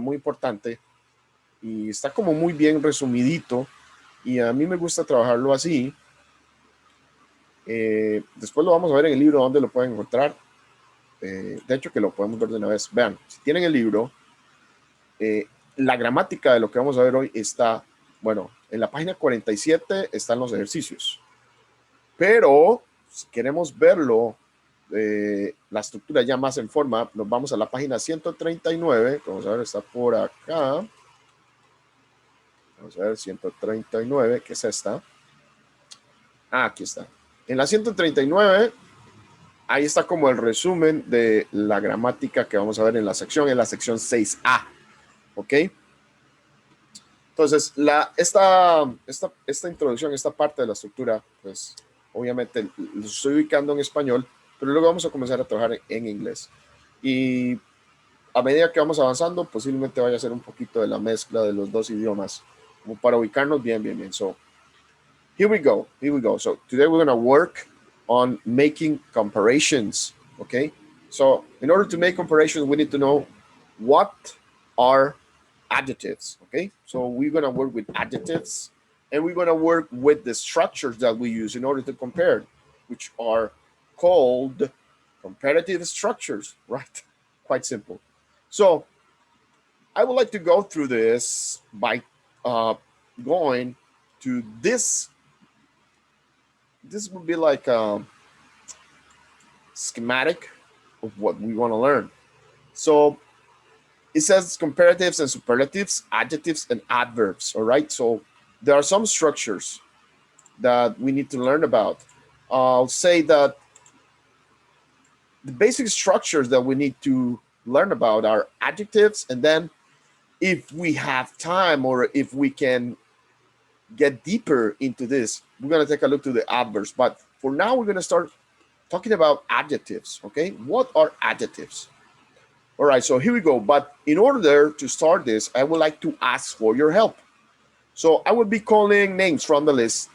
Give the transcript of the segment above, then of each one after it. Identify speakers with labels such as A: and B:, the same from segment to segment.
A: muy importante y está como muy bien resumidito y a mí me gusta trabajarlo así. Después lo vamos a ver en el libro donde lo pueden encontrar. De hecho que lo podemos ver de una vez. Vean, si tienen el libro, la gramática de lo que vamos a ver hoy está, bueno, en la página 47 están los ejercicios, pero si queremos verlo, la estructura ya más en forma, nos vamos a la página 139, vamos a ver, está por acá, vamos a ver, 139, que es esta, aquí está, en la 139, ahí está como el resumen de la gramática que vamos a ver en la sección 6A, ¿ok? Entonces, esta introducción, esta parte de la estructura, pues obviamente lo estoy ubicando en español, pero luego vamos a comenzar a trabajar en inglés. Y a medida que vamos avanzando, posiblemente vaya a ser un poquito de la mezcla de los dos idiomas, como para ubicarnos bien. So, here we go. So, today we're going to work on making comparisons, okay? So, in order to make comparisons, we need to know what are adjectives, okay? So we're going to work with adjectives and we're going to work with the structures that we use in order to compare, which are called comparative structures, right? Quite simple. So I would like to go through this by going to this. This would be like a schematic of what we want to learn. So it says comparatives and superlatives, adjectives and adverbs, all right? So there are some structures that we need to learn about. I'll say that the basic structures that we need to learn about are adjectives, and then if we have time or if we can get deeper into this, we're going to take a look to the adverbs. But for now, we're going to start talking about adjectives, okay? What are adjectives? All right, so here we go. But in order to start this, I would like to ask for your help. So I will be calling names from the list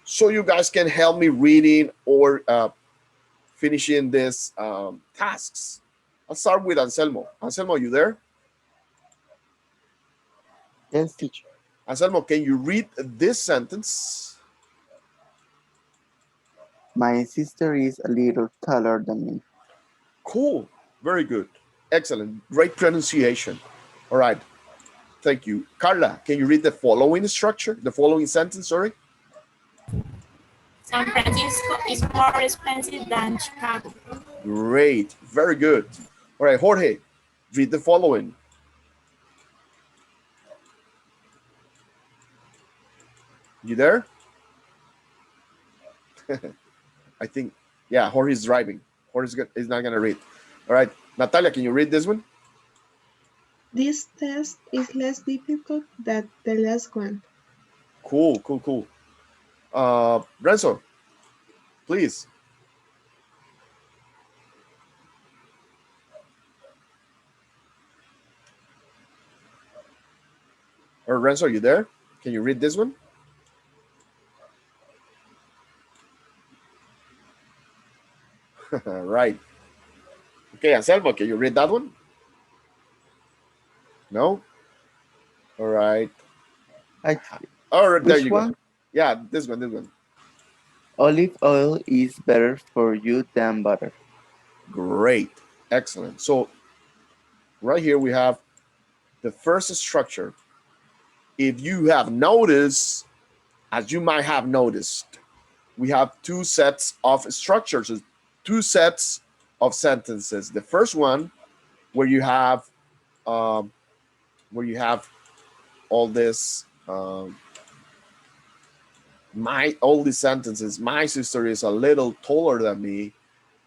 A: so you guys can help me reading or finishing these tasks. I'll start with Anselmo. Anselmo, you there?
B: Yes, teacher.
A: Anselmo, can you read this sentence?
B: My sister is a little taller than me.
A: Cool. Very good. Excellent. Great pronunciation. All right. Thank you. Carla, can you read the following structure? The following sentence, sorry.
C: San Francisco is more expensive than Chicago.
A: Great. Very good. All right, Jorge, read the following. You there? I think, yeah, Jorge is driving. Jorge is not going to read. All right. Natalia, can you read this one?
D: This test is less difficult than the last one.
A: Cool. Renzo, please. Or Renzo, are you there? Can you read this one? Right. Okay, Anselmo, can you read that one? No? All right. All right, there you go. Yeah, this one.
B: Olive oil is better for you than butter.
A: Great. Excellent. So right here we have the first structure. If you have noticed, as you might have noticed, we have two sets of structures, two sets of sentences. The first one where you have all this all these sentences. My sister is a little taller than me.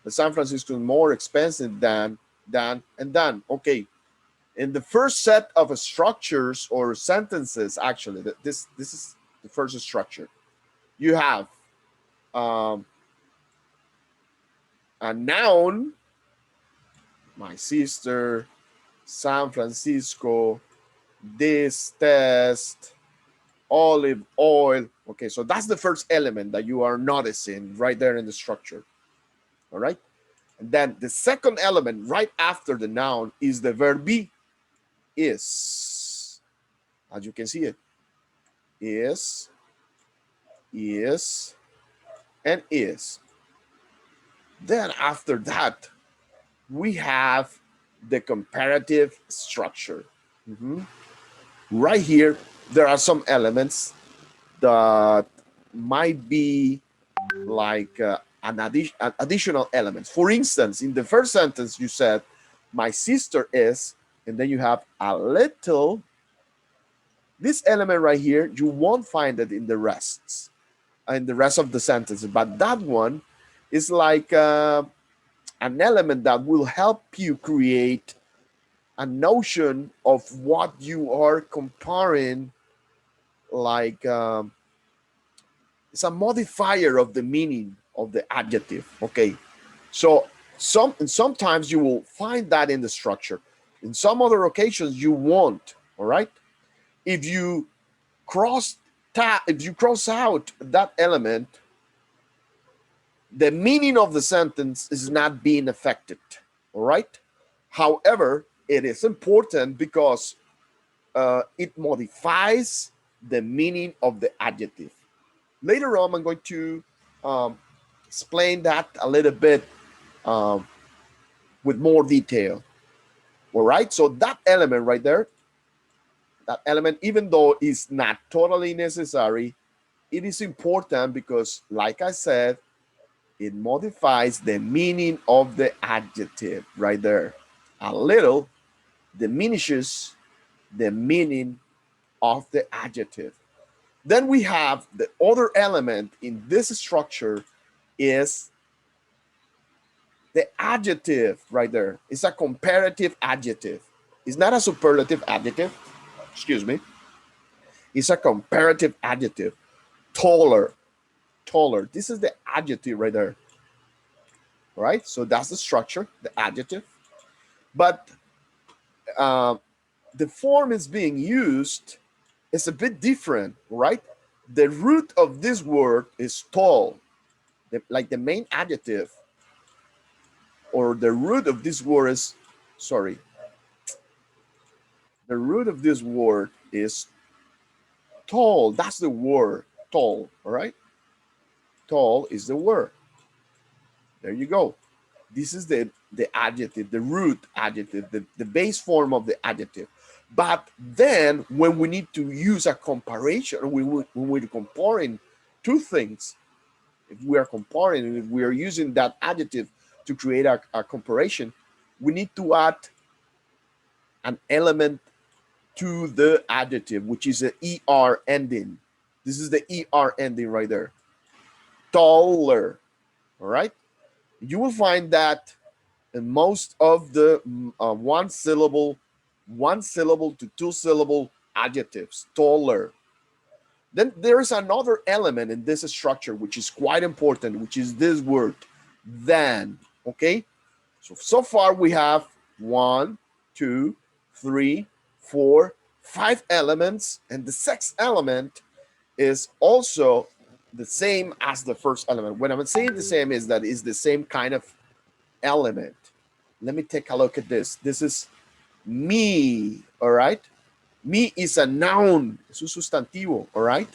A: The San Francisco is more expensive than. Okay, in the first set of structures or sentences, actually, this is the first structure. You have a noun, my sister, San Francisco, this test, olive oil. Okay, so that's the first element that you are noticing right there in the structure. All right. And then the second element right after the noun is the verb be. is, as you can see it, is, and is. Then after that, we have the comparative structure. Right here, there are some elements that might be like an additional elements. For instance, in the first sentence, you said, my sister is, and then you have a little. This element right here, you won't find it in the rest of the sentence, but that one is like an element that will help you create a notion of what you are comparing, like it's a modifier of the meaning of the adjective. Okay, so sometimes you will find that in the structure. In some other occasions, you won't. All right, if you cross out that element, the meaning of the sentence is not being affected. All right. However, it is important because it modifies the meaning of the adjective. Later on, I'm going to explain that a little bit with more detail. All right. So that element right there, that element, even though it's not totally necessary, it is important because, like I said, it modifies the meaning of the adjective right there. A little diminishes the meaning of the adjective. Then we have the other element in this structure is the adjective right there. It's a comparative adjective. It's not a superlative adjective. Excuse me. It's a comparative adjective. Taller. Taller. This is the adjective right there. All right. So that's the structure, the adjective. But the form is being used is a bit different, right? The root of this word is tall, like the main adjective, or the root of this word is, sorry, the root of this word is tall. That's the word, tall, all right? Tall is the word. There you go. This is the adjective, the root adjective, the base form of the adjective. But then when we need to use a comparison, when we're comparing two things, if we are using that adjective to create a comparison, we need to add an element to the adjective, which is the ER ending. This is the ER ending right there. Taller, all right? You will find that in most of the one syllable to two syllable adjectives, taller. Then there's another element in this structure which is quite important, which is this word, than. Okay, so far we have 1, 2, 3, 4, 5 elements, and the sixth element is also the same as the first element. When I'm saying the same, is that it's the same kind of element. Let me take a look at this. This is me, all right? Me is a noun, es un sustantivo, all right?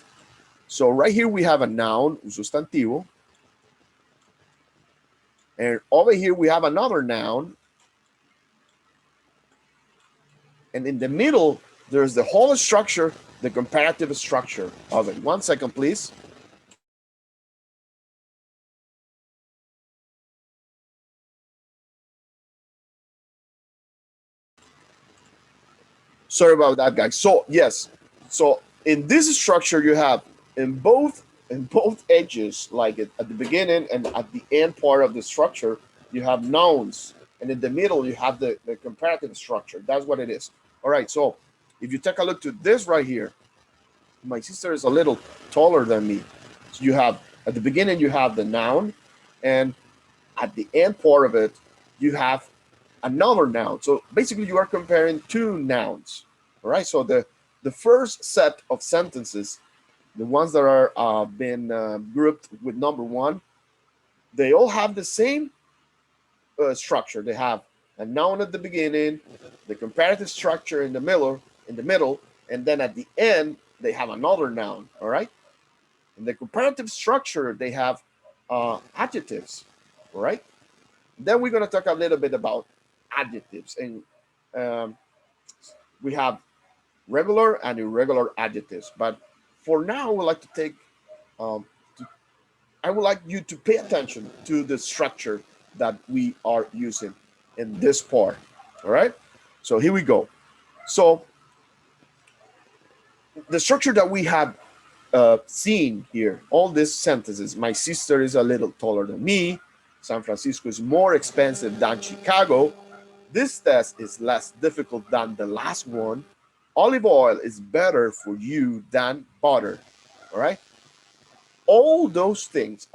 A: So right here we have a noun, un sustantivo. And over here we have another noun. And in the middle, there's the whole structure, the comparative structure of it. 1 second, please. Sorry about that, guys. So yes, so in this structure you have in both edges, like at the beginning and at the end part of the structure, you have nouns, and in the middle you have the comparative structure. That's what it is. All right. So if you take a look to this right here, my sister is a little taller than me. So you have at the beginning you have the noun, and at the end part of it you have another noun. So basically you are comparing two nouns. All right. So the first set of sentences, the ones that are been grouped with number 1, they all have the same structure. They have a noun at the beginning, the comparative structure in the middle, and then at the end they have another noun. All right. In the comparative structure, they have adjectives. All right. Then we're going to talk a little bit about adjectives, and um, we have regular and irregular adjectives. But for now, I would like to take um, I would like you to pay attention to the structure that we are using in this part. All right. So here we go. So the structure that we have seen here, all these sentences: my sister is a little taller than me, San Francisco is more expensive than Chicago, this test is less difficult than the last one, olive oil is better for you than butter. All right. All those things,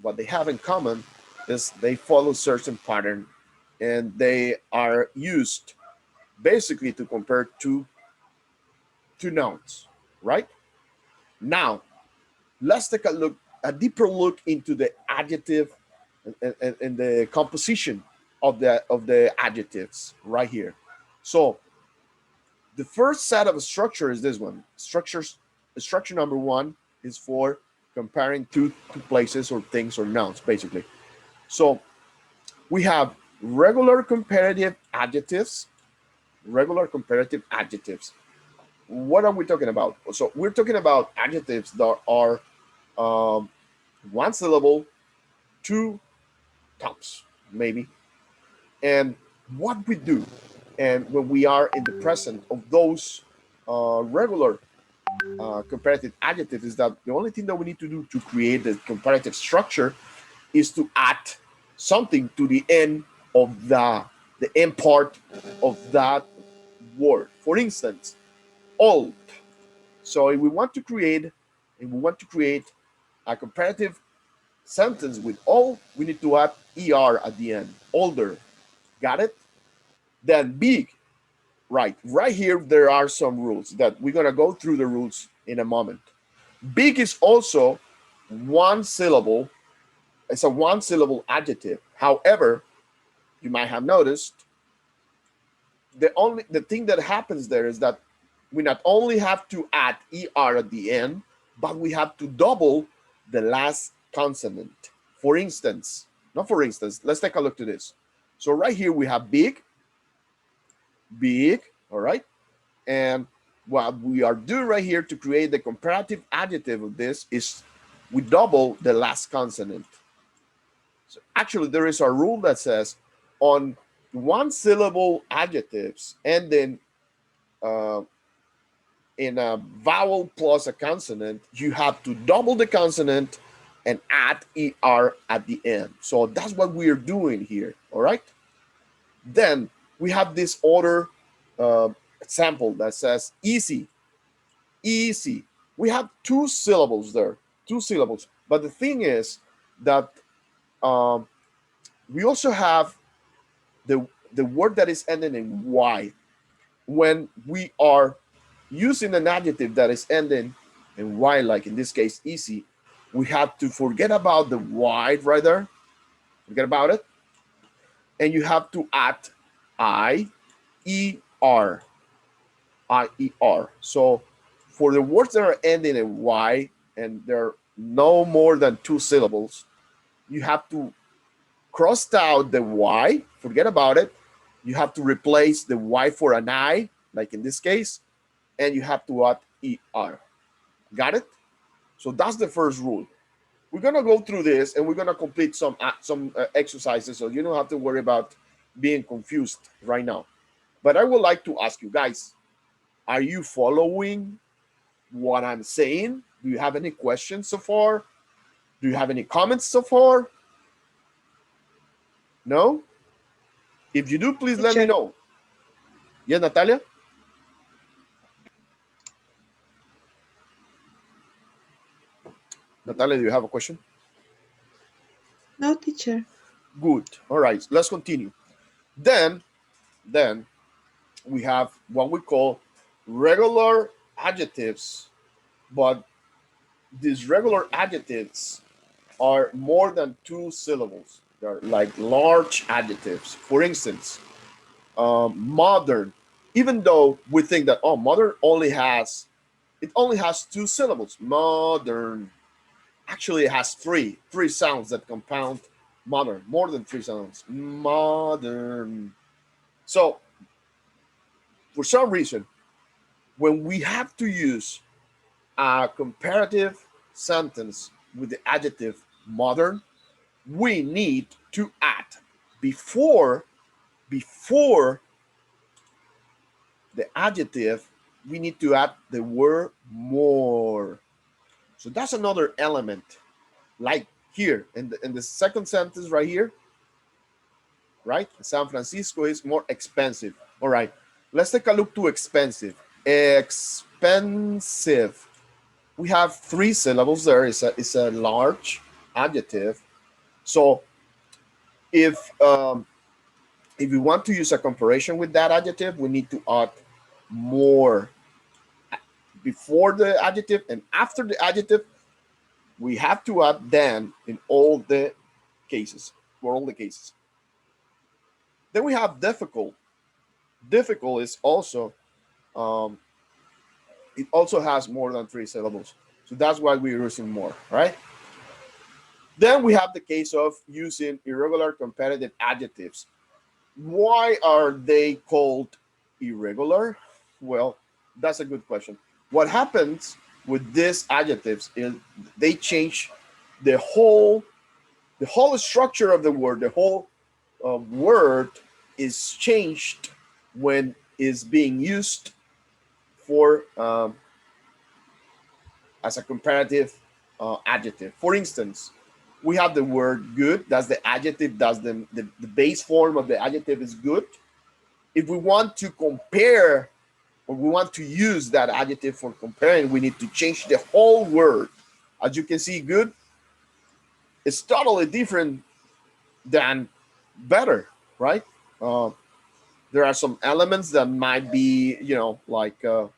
A: what they have in common is they follow certain pattern, and they are used basically to compare two nouns. Right. Now let's take a deeper look into the adjective and the composition of the adjectives right here. So the first set of structure is this one. Structure number one is for comparing two places or things or nouns, basically. So we have regular comparative adjectives. Regular comparative adjectives. What are we talking about? So we're talking about adjectives that are um, one syllable, two tops, maybe. And what we do, and when we are in the present of those regular comparative adjectives, is that the only thing that we need to do to create the comparative structure is to add something to the end of the end part of that word. For instance, old. So if we want to create a comparative sentence with all, we need to add er at the end. Older. Got it? Then big. Right here there are some rules that we're going to go through the rules in a moment. Big is also one syllable. It's a one syllable adjective. However, you might have noticed the thing that happens there is that we not only have to add er at the end, but we have to double the last consonant. For instance, not for instance, let's take a look to this. So right here we have big, all right? And what we are doing right here to create the comparative adjective of this is we double the last consonant. So actually, there is a rule that says on one syllable adjectives ending in a vowel plus a consonant, you have to double the consonant and add er at the end. So that's what we are doing here. All right. Then we have this other example that says easy. Easy. We have two syllables there, two syllables. But the thing is that we also have the word that is ending in y. When we are using an adjective that is ending in y, like in this case, easy, we have to forget about the y right there. Forget about it. And you have to add I E R. I E R. So for the words that are ending in Y and they're no more than two syllables, you have to cross out the Y, forget about it. You have to replace the Y for an I, like in this case, and you have to add ER. Got it? So that's the first rule. We're gonna go through this and we're gonna complete some exercises, so you don't have to worry about being confused right now. But I would like to ask you guys, are you following what I'm saying? Do you have any questions so far? Do you have any comments so far? No? If you do, please let me
D: Teacher.
A: know. Yeah, Natalia? Natalia, do you have a question?
D: No, teacher.
A: Good. All right, let's continue. Then we have what we call regular adjectives, but these regular adjectives are more than two syllables. They're like large adjectives. For instance, modern. Even though we think that modern only has two syllables. Modern. Actually, it has three sounds that compound modern. More than three sounds. Modern. So for some reason, when we have to use a comparative sentence with the adjective modern, we need to add before the adjective, we need to add the word more. So that's another element. Like here in the second sentence right here, right? San Francisco is more expensive. All right, let's take a look to expensive. Expensive. We have three syllables there. It's a large adjective. So if we want to use a comparison with that adjective, we need to add more before the adjective, and after the adjective, we have to add then in all the cases, for all the cases. Then we have difficult. Difficult is also it also has more than three syllables, so that's why we're using more, right? Then we have the case of using irregular comparative adjectives. Why are they called irregular? Well, that's a good question. What happens with these adjectives is they change the whole structure of the word. The whole word is changed when is being used for as a comparative adjective. For instance, we have the word good. That's the adjective. That's the base form of the adjective is good. If we want to compare or we want to use that adjective for comparing, we need to change the whole word. As you can see, good is totally different than better, right? Uh, there are some elements that might be, like I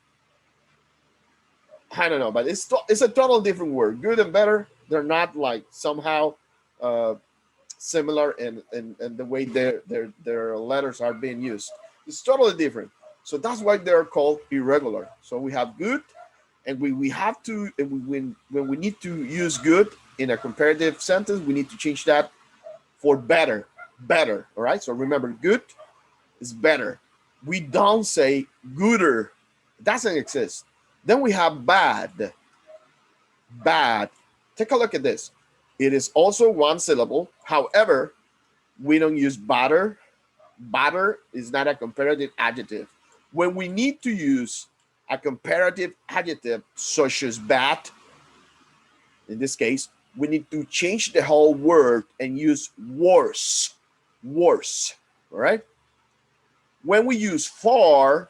A: don't know, but it's a total different word. Good and better, they're not like somehow uh, similar in the way their letters are being used. It's totally different. So that's why they're called irregular. So we have good, and we have to when we need to use good in a comparative sentence, we need to change that for better. Better. All right. So remember, good is better. We don't say gooder. It doesn't exist. Then we have bad. Bad. Take a look at this. It is also one syllable. However, we don't use batter. Batter is not a comparative adjective. When we need to use a comparative adjective such as bad, in this case, we need to change the whole word and use worse. Worse. All right? When we use far,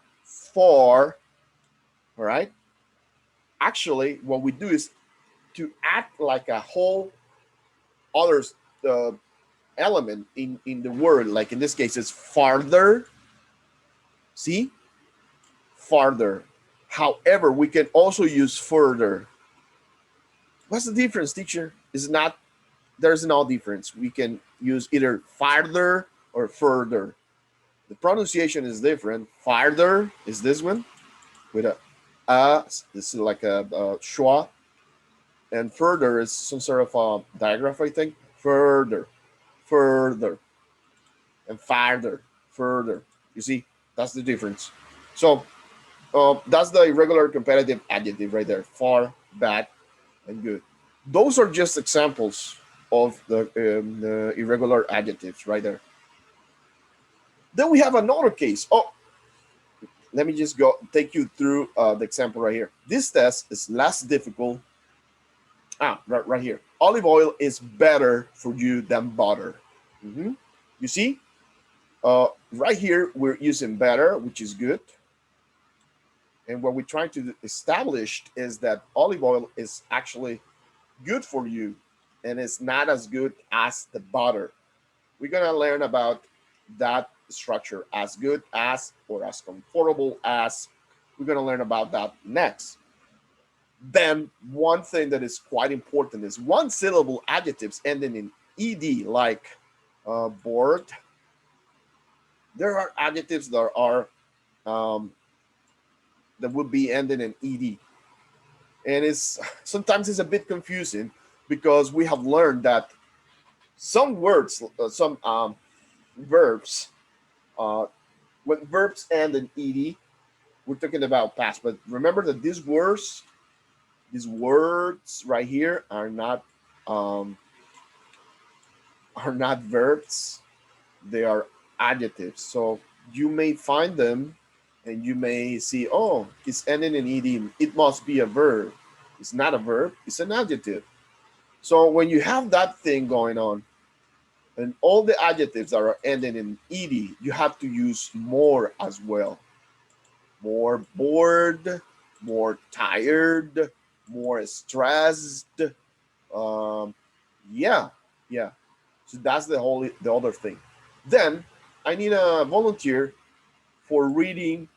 A: all right, actually what we do is to add like a whole other uh, element in the word. Like in this case, it's farther. See? Farther. However, we can also use further. What's the difference, teacher? Is not there's no difference. We can use either farther or further. The pronunciation is different. Farther is this one with a this is like a schwa, and further is some sort of a digraph, I think. Further, further, and farther, further. You see, that's the difference. So that's the irregular comparative adjective right there. Far, bad, and good. Those are just examples of the irregular adjectives right there. Then we have another case. Oh, let me just go take you through the example right here. This test is less difficult. Right here. Olive oil is better for you than butter. You see, right here we're using better, which is good. And what we're trying to establish is that olive oil is actually good for you, and it's not as good as the butter. We're gonna learn about that structure, as good as or as comfortable as. We're gonna learn about that next. Then one thing that is quite important is one syllable adjectives ending in ed, like bored. There are adjectives that are um, that would be ending in ed, and it's sometimes it's a bit confusing because we have learned that some words, some verbs, uh, when verbs end in ed, we're talking about past. But remember that these words right here um, are not verbs; they are adjectives. So you may find them, and you may see, oh, it's ending in ed. It must be a verb. It's not a verb; it's an adjective. So when you have that thing going on, and all the adjectives that are ending in ed, you have to use more as well. More bored, more tired, more stressed. Um, yeah, yeah. So that's the other thing. Then I need a volunteer for reading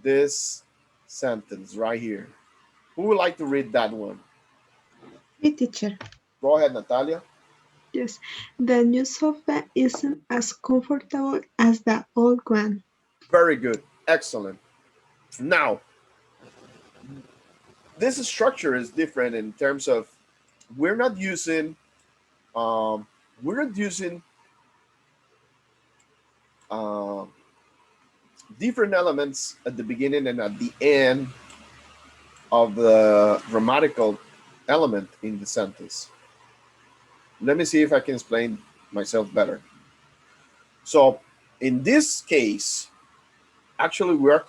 A: this sentence right here. Who would like to read that one?
D: Me, teacher.
A: Go ahead, Natalia.
D: Yes, the new sofa isn't as comfortable as the old one.
A: Very good. Excellent. Now, this structure is different in terms of we're not using um, we're not using um, different elements at the beginning and at the end of the grammatical element in the sentence. Let me see if I can explain myself better. So, in this case, actually, we are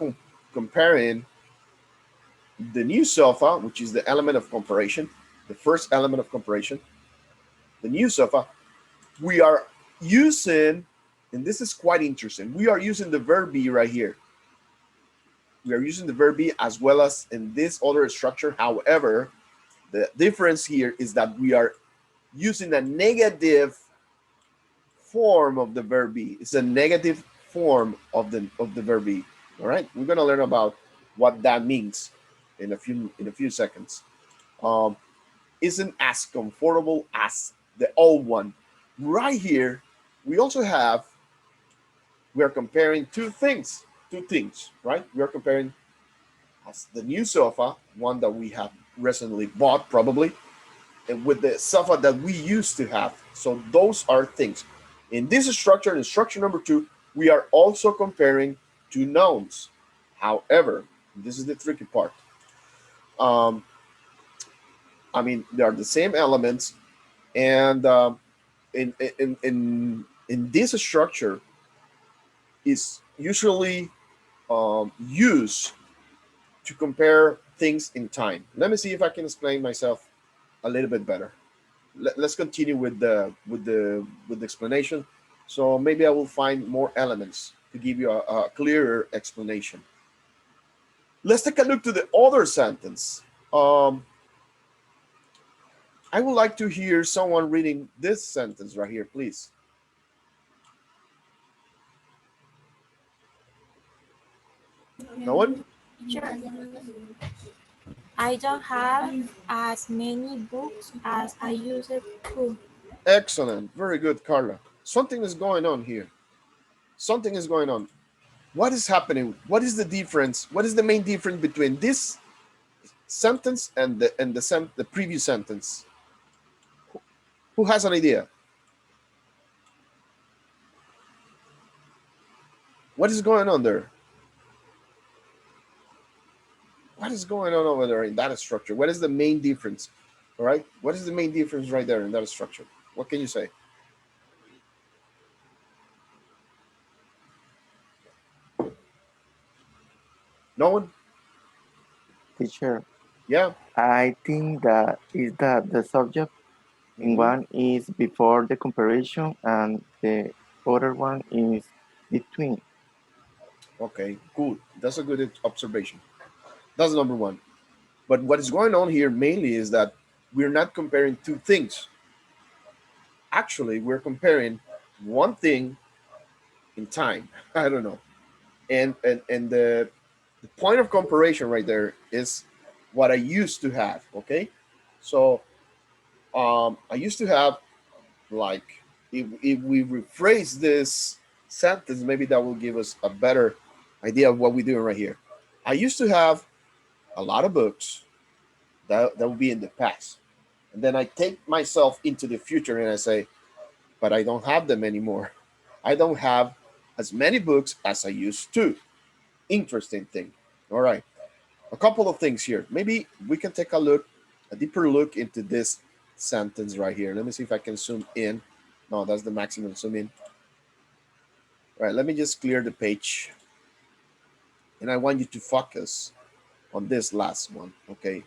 A: comparing the new sofa, which is the element of comparison, the first element of comparison, the new sofa. We are using, and this is quite interesting, we are using the verb be right here. We are using the verb be as well as in this other structure. However, the difference here is that we are using a negative form of the verb be. It's a negative form of the verb be. All right, we're gonna learn about what that means in a few seconds. Um, isn't as comfortable as the old one. Right here, we also have we are comparing two things, right? We are comparing as the new sofa, one that we have recently bought probably, and with the sofa that we used to have. So those are things. In this structure, in structure number two, we are also comparing two nouns. However, this is the tricky part. Um, I mean, they are the same elements, and in this structure is usually used to compare things in time. Let me see if I can explain myself a little bit better. Let's continue with the explanation. So maybe I will find more elements to give you a clearer explanation. Let's take a look to the other sentence. I would like to hear someone reading this sentence right here, please. No one?
C: Sure. I don't have as many books as I used to.
A: Excellent. Very good, Carla. Something is going on here. Something is going on. What is happening? What is the difference? What is the main difference between this sentence and the previous sentence? Who has an idea? What is going on there? What is going on over there in that structure? What is the main difference? All right. What is the main difference right there in that structure? What can you say? No one?
B: Teacher,
A: Yeah.
B: I think that is that the subject in
A: Hmm.
B: one is before the comparison and the other one is between.
A: Okay. Good. That's a good observation. That's number one. But what is going on here mainly is that we're not comparing two things. Actually, we're comparing one thing in time. I don't know. And the point of comparison right there is what I used to have. Okay. So I used to have like if we rephrase this sentence, maybe that will give us a better idea of what we're doing right here. I used to have a lot of books. That would be in the past. And then I take myself into the future and I say, but I don't have them anymore. I don't have as many books as I used to. Interesting thing. All right. A couple of things here. Maybe we can take a deeper look into this sentence right here. Let me see if I can zoom in. No, that's the maximum zoom in. All right, let me just clear the page. And I want you to focus on this last one, okay?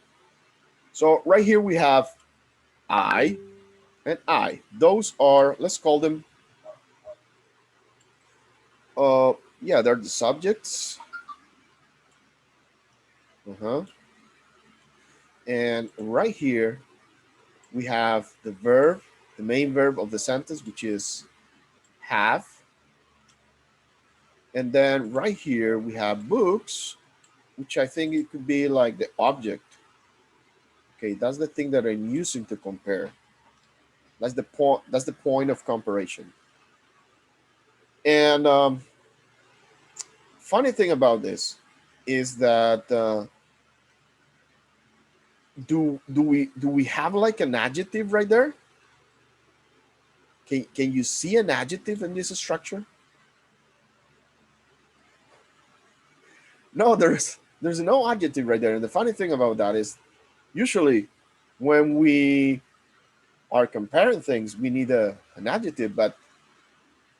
A: So right here we have I and I. Those are, let's call them, yeah, they're the subjects. And right here we have the verb, the main verb of the sentence, which is have. And then right here we have books, which I think it could be like the object. Okay, that's the thing that I'm using to compare. That's the point. That's the point of comparison. And funny thing about this is that do we have like an adjective right there? Can you see an adjective in this structure? No, there's no adjective right there. And the funny thing about that is usually when we are comparing things, we need an adjective, but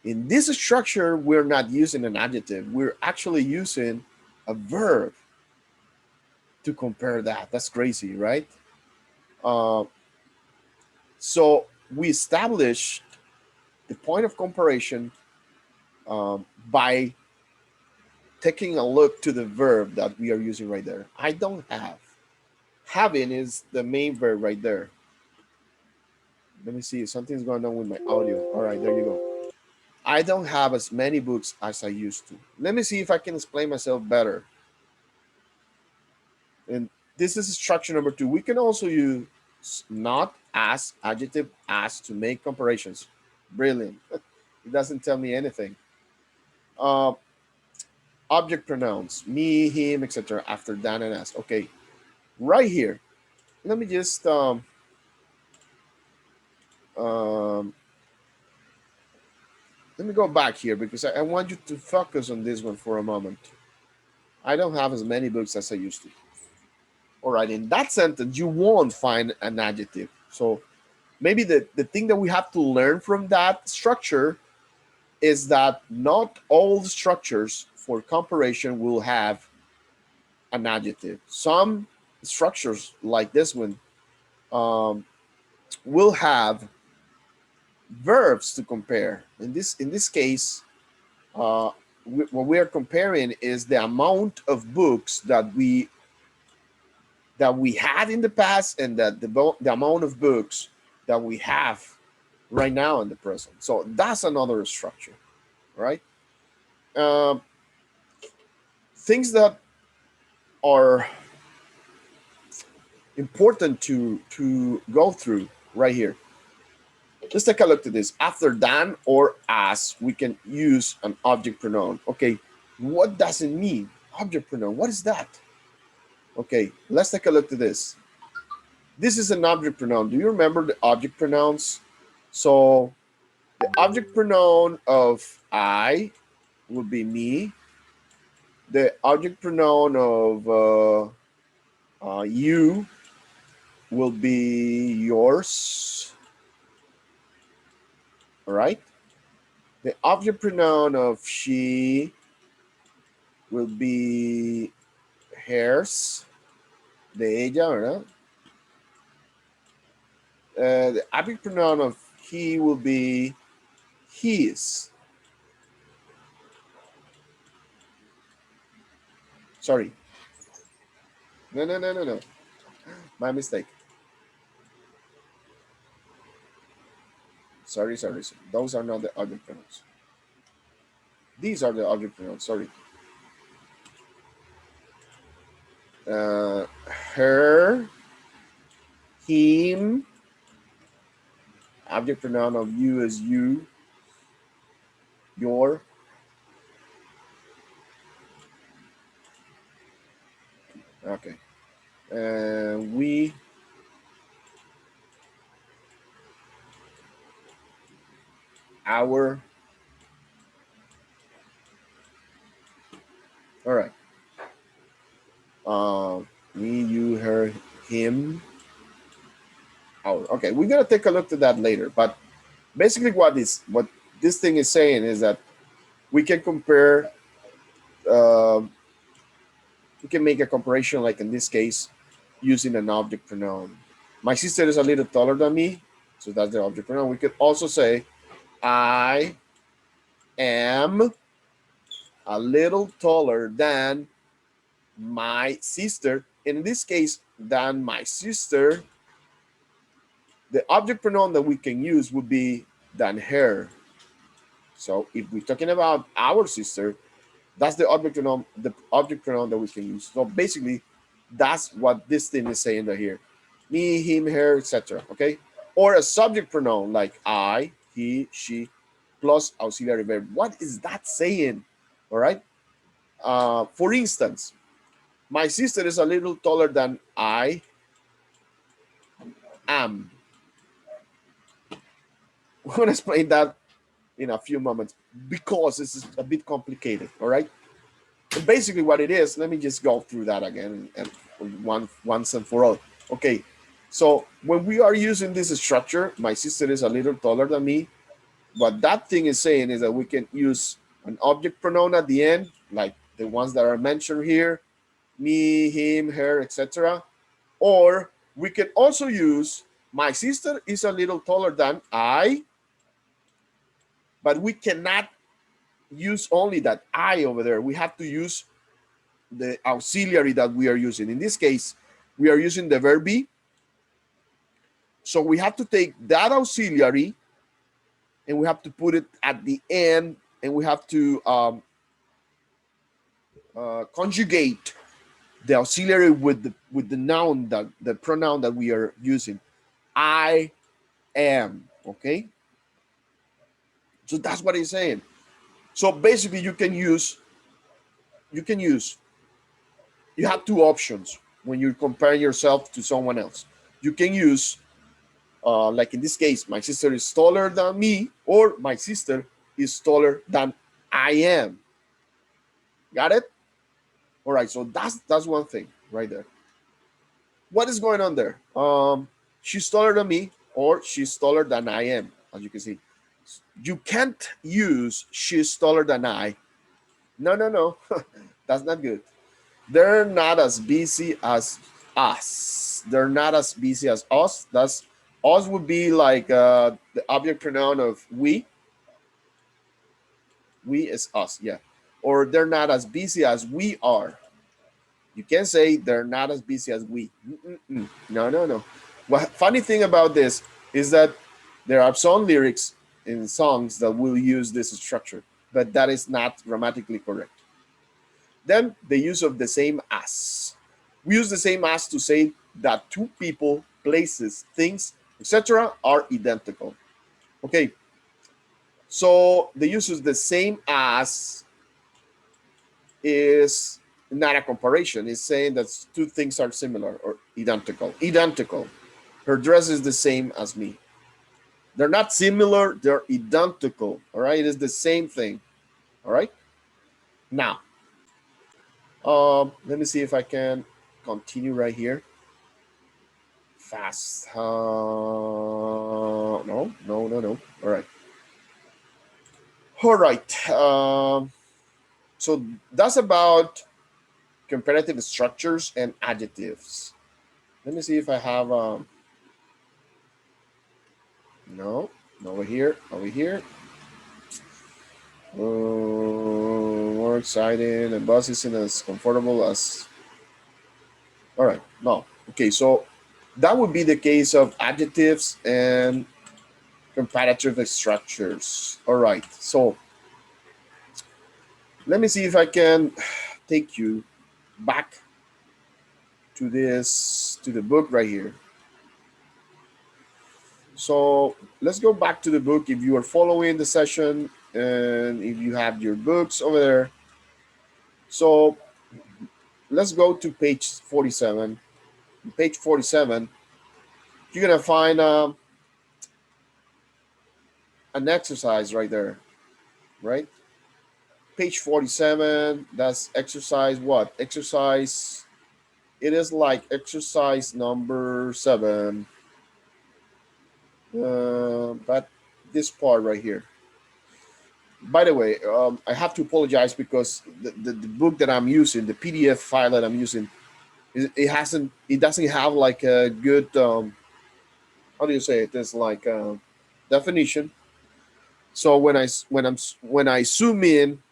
A: in this structure, we're not using an adjective. We're actually using a verb to compare that. That's crazy, right? Uh, so we established the point of comparison by taking a look to the verb that we are using right there. I don't have. Having is the main verb right there. Let me see if something's going on with my audio. All right, there you go. I don't have as many books as I used to. Let me see if I can explain myself better. And this is structure number 2. We can also use not as, adjective as, to make comparisons. Brilliant. It doesn't tell me anything. Uh, Object pronouns, me, him, etc. after than and as. Okay, right here. Let me just um, let me go back here because I want you to focus on this one for a moment. I don't have as many books as I used to. All right, in that sentence, you won't find an adjective. So maybe the thing that we have to learn from that structure is that not all structures for comparison will have an adjective. Some structures like this one will have verbs to compare. In this case, what we are comparing is the amount of books that we had in the past and that the amount of books that we have right now in the present. So that's another structure, right? Um, Things that are important to go through right here. Let's take a look at this. After than or as, we can use an object pronoun. Okay, what does it mean? Object pronoun, what is that? Okay, let's take a look at this. This is an object pronoun. Do you remember the object pronouns? So the object pronoun of I would be me. The object pronoun of you will be yours. All right. The object pronoun of she will be hers, de ella, ¿verdad? The object pronoun of he will be his. Sorry. No. My mistake. Sorry. Those are not the object pronouns. These are the object pronouns. Sorry. Her, him, Object pronoun of you is you, your. Okay. And we, our. All right. Me, you, her, him, our. Okay, we're gonna take a look at that later. But basically, what this thing is saying is that we can compare. Uh, we can make a comparison, like in this case, using an object pronoun. My sister is a little taller than me, so that's the object pronoun. We could also say, I am a little taller than my sister. In this case, than my sister, the object pronoun that we can use would be than her. So if we're talking about our sister, that's the object pronoun that we can use. So basically, that's what this thing is saying right here. Me, him, her, etc. Okay? Or a subject pronoun like I, he, she, plus auxiliary verb. What is that saying? All right? For instance, my sister is a little taller than I am. We're going to explain that in a few moments because this is a bit complicated. All right? And basically what it is, let me just go through that again and once and for all. Okay, so when we are using this structure, my sister is a little taller than me. What that thing is saying is that we can use an object pronoun at the end, like the ones that are mentioned here, me, him, her, etc. Or we can also use my sister is a little taller than I, but we cannot use only that I over there. We have to use the auxiliary that we are using. In this case, we are using the verb be. So we have to take that auxiliary and we have to put it at the end, and we have to conjugate the auxiliary with the noun, that the pronoun that we are using. I am. Okay. So that's what he's saying. So basically, you have two options when you're comparing yourself to someone else. You can use, like in this case, my sister is taller than me, or my sister is taller than I am. Got it? All right, so that's one thing right there. What is going on there? She's taller than me, or she's taller than I am, as you can see. You can't use she's taller than I. No. That's not good. They're not as busy as us. They're not as busy as us. That's us would be like the object pronoun of we. We is us, yeah. Or they're not as busy as we are. You can say they're not as busy as we. No. What funny thing about this is that there are some lyrics in songs that will use this structure, but that is not grammatically correct. Then the use of the same as. We use the same as to say that two people, places, things, etc. are identical. Okay. So the use of the same as is not a comparison. It's saying that two things are similar or identical. Identical. Her dress is the same as me. They're not similar, they're identical. All right. It is the same thing. All right. Now, let me see if I can continue right here. Fast. No. All right. All right. So that's about comparative structures and adjectives. Let me see if I have. No, over here. More exciting. And bus isn't as comfortable as. All right. No. Okay. So that would be the case of adjectives and comparative structures. All right. So let me see if I can take you back to the book right here. So let's go back to the book. If you are following the session and if you have your books over there. So let's go to page 47. Page 47, you're going to find an exercise right there, right? Page 47, that's exercise what? Exercise, it is like exercise number 7. But this part right here. By the way, I have to apologize because the book that I'm using, the PDF file that I'm using, it doesn't have like a good how do you say it? There's like a definition. So when I zoom in,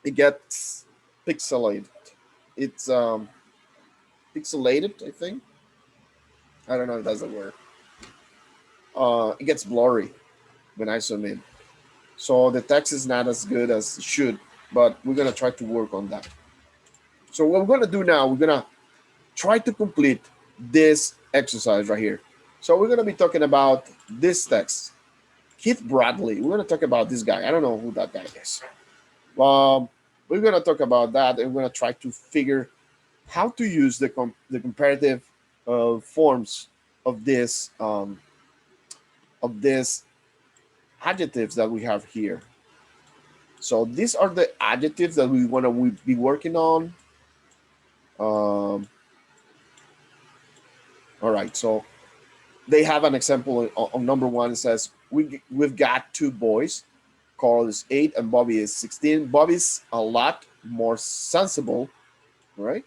A: it gets pixelated. It's pixelated, I think. I don't know if that's the word. It gets blurry when I zoom in. So the text is not as good as it should, but we're gonna try to work on that. So what we're gonna do now, we're gonna try to complete this exercise right here. So we're gonna be talking about this text. Keith Bradley. We're gonna talk about this guy. I don't know who that guy is. We're gonna talk about that, and we're gonna try to figure how to use the comparative forms of this adjectives that we have here. So these are the adjectives that we want to be working on. Um, all right, so they have an example on number 1. It says we've got 2 boys. Carl is 8 and Bobby is 16. Bobby's a lot more sensible, right?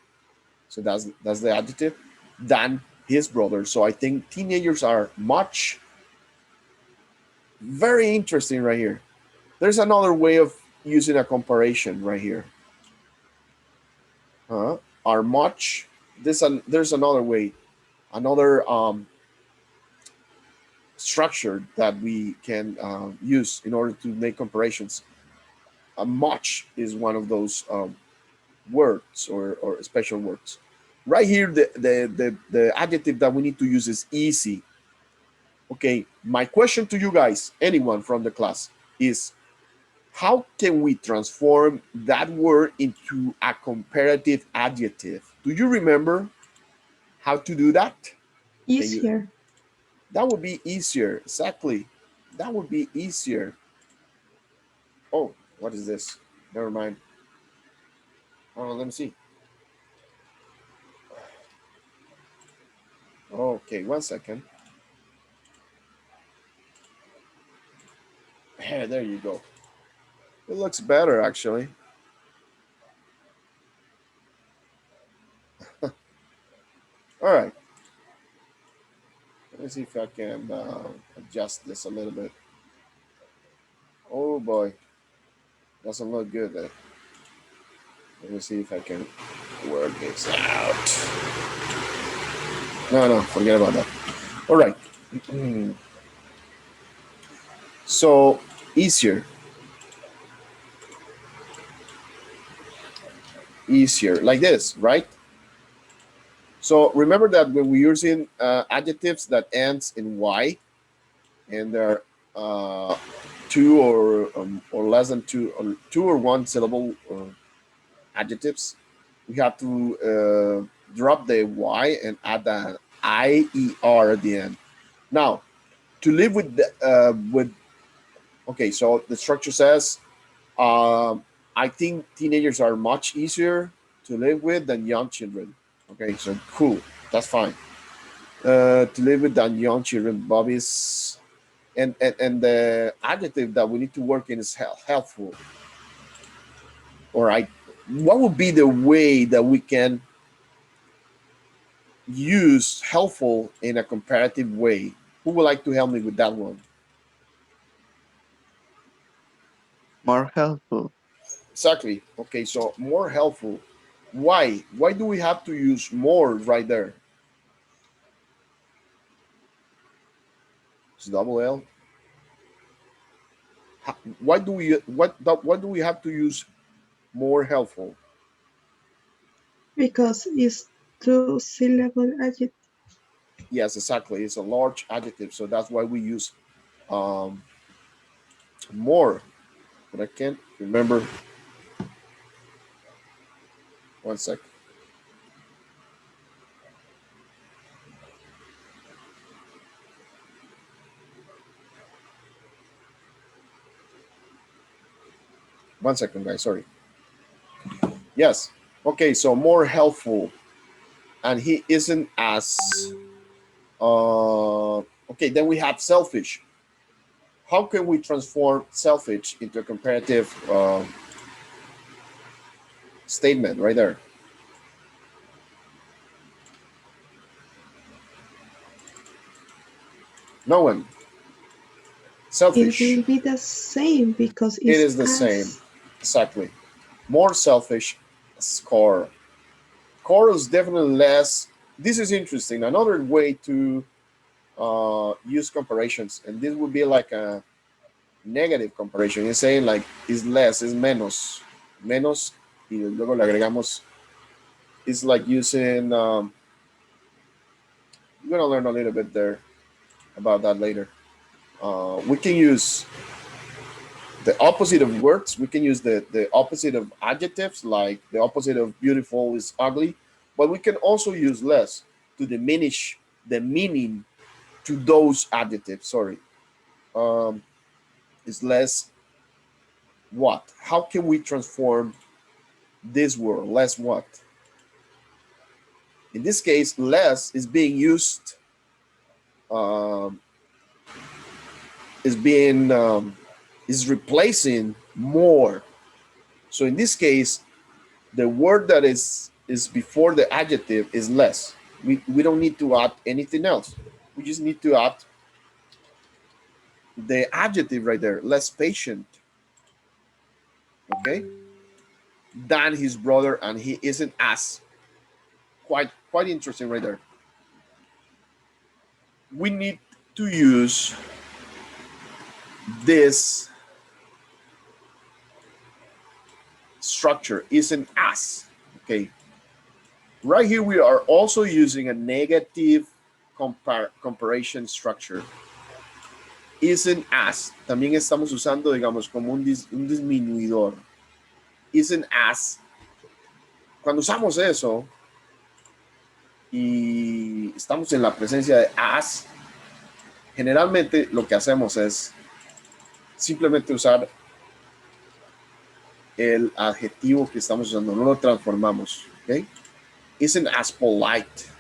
A: So that's the adjective than his brother. So I think teenagers are much very interesting right here. There's another way of using a comparison right here. Are much. There's another way, another structure that we can use in order to make comparisons. Much is one of those words or special words. Right here, the adjective that we need to use is easy. Okay, my question to you guys, anyone from the class, is how can we transform that word into a comparative adjective? Do you remember how to do that?
D: Easier.
A: That would be easier. Exactly. That would be easier. Oh, what is this? Never mind. Oh, let me see. Okay, 1 second. Hey, there you go. It looks better actually. All right. Let me see if I can adjust this a little bit. Oh boy, doesn't look good there. Let me see if I can work this out. No, forget about that. All right. So easier, like this, right? So remember that when we're using adjectives that ends in y, and they're 2 or less than 2 or 2 or 1 syllable adjectives, we have to drop the y and add the ier at the end. Now, to live with okay, so the structure says I think teenagers are much easier to live with than young children. Okay, so cool, that's fine. To live with than young children, Bobby's and the adjective that we need to work in is helpful. All right, what would be the way that we can use helpful in a comparative way? Who would like to help me with that one?
B: More helpful.
A: Exactly. Okay, so more helpful. Why? Why do we have to use more right there? It's double L. Why do we what do we have to use more helpful?
D: Because it's 2 syllable adjective.
A: Yes, exactly. It's a large adjective, so that's why we use more. But I can't remember. One sec. One second, guys. Sorry. Yes. Okay, so more helpful. And he isn't as okay, then we have selfish. How can we transform selfish into a comparative statement right there? No one.
D: It
A: Selfish.
D: will be the same because
A: It
D: it's
A: is the same.
D: as.
A: Exactly. More selfish. Score. Core is definitely less. This is interesting. Another way to use comparations, and this would be like a negative comparison. It's saying like is less, is menos. Menos, y luego le agregamos. It's like using. You're gonna learn a little bit there about that later. We can use the opposite of words. We can use the opposite of adjectives, like the opposite of beautiful is ugly, but we can also use less to diminish the meaning to those adjectives. Sorry. Um, is less what? How can we transform this word? Less what? In this case, less is being used, um, is being, is replacing more. So in this case, the word that is before the adjective is less. We don't need to add anything else. We just need to add the adjective right there, less patient, okay, than his brother, and he isn't as. Quite interesting right there. We need to use this structure, isn't as, okay. Right here we are also using a negative comparison structure. Isn't as, también estamos usando, digamos, como un disminuidor. Isn't as. Cuando usamos eso y estamos en la presencia de as, generalmente lo que hacemos es simplemente usar el adjetivo que estamos usando, no lo transformamos, ¿ok? Isn't as polite.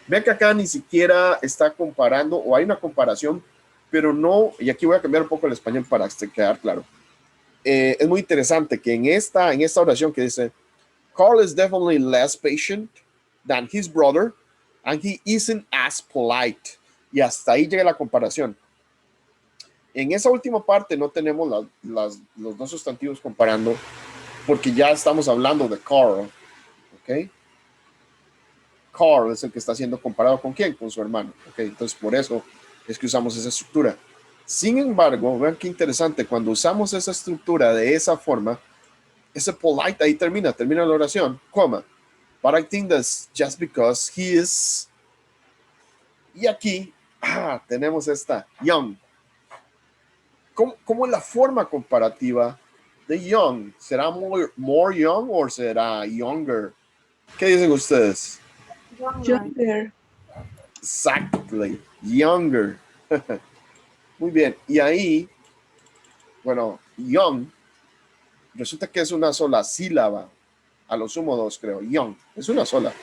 A: Vean que acá ni siquiera está comparando, o hay una comparación, pero no, y aquí voy a cambiar un poco el español para quedar claro. Es muy interesante que en esta oración que dice, Carl is definitely less patient than his brother, and he isn't as polite. Y hasta ahí llega la comparación. En esa última parte no tenemos los dos sustantivos comparando, porque ya estamos hablando de Carl, ¿ok? Carl es el que está siendo comparado con quién, con su hermano, ¿ok? Entonces por eso es que usamos esa estructura. Sin embargo, vean qué interesante, cuando usamos esa estructura de esa forma, ese polite ahí termina la oración, coma. But I think that's just because he is. Y aquí tenemos esta young. ¿Cómo es la forma comparativa de young? ¿Será more young o será younger? ¿Qué dicen ustedes?
D: Younger.
A: Exactly, younger. Muy bien. Y ahí, bueno, young, resulta que es una sola sílaba. A lo sumo dos, creo. Young, es una sola.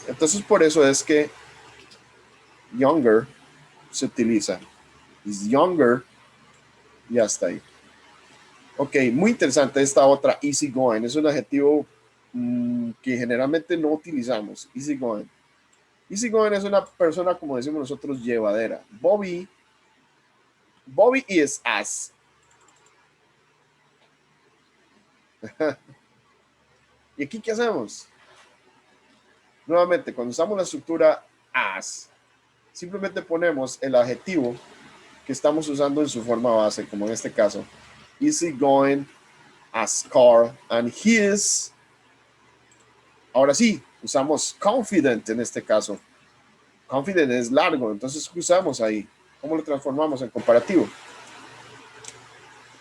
A: Entonces, por eso es que younger se utiliza. Is younger, ya está ahí. Ok, muy interesante esta otra, easy going. Es un adjetivo que generalmente no utilizamos. Easy going. Easy going es una persona, como decimos nosotros, llevadera. Bobby is as. ¿Y aquí qué hacemos? Nuevamente, cuando usamos la estructura as, simplemente ponemos el adjetivo que estamos usando en su forma base, como en este caso. Easy going as Carl, and his. Ahora sí, usamos confident en este caso. Confident es largo, entonces ¿qué usamos ahí? ¿Cómo lo transformamos en comparativo?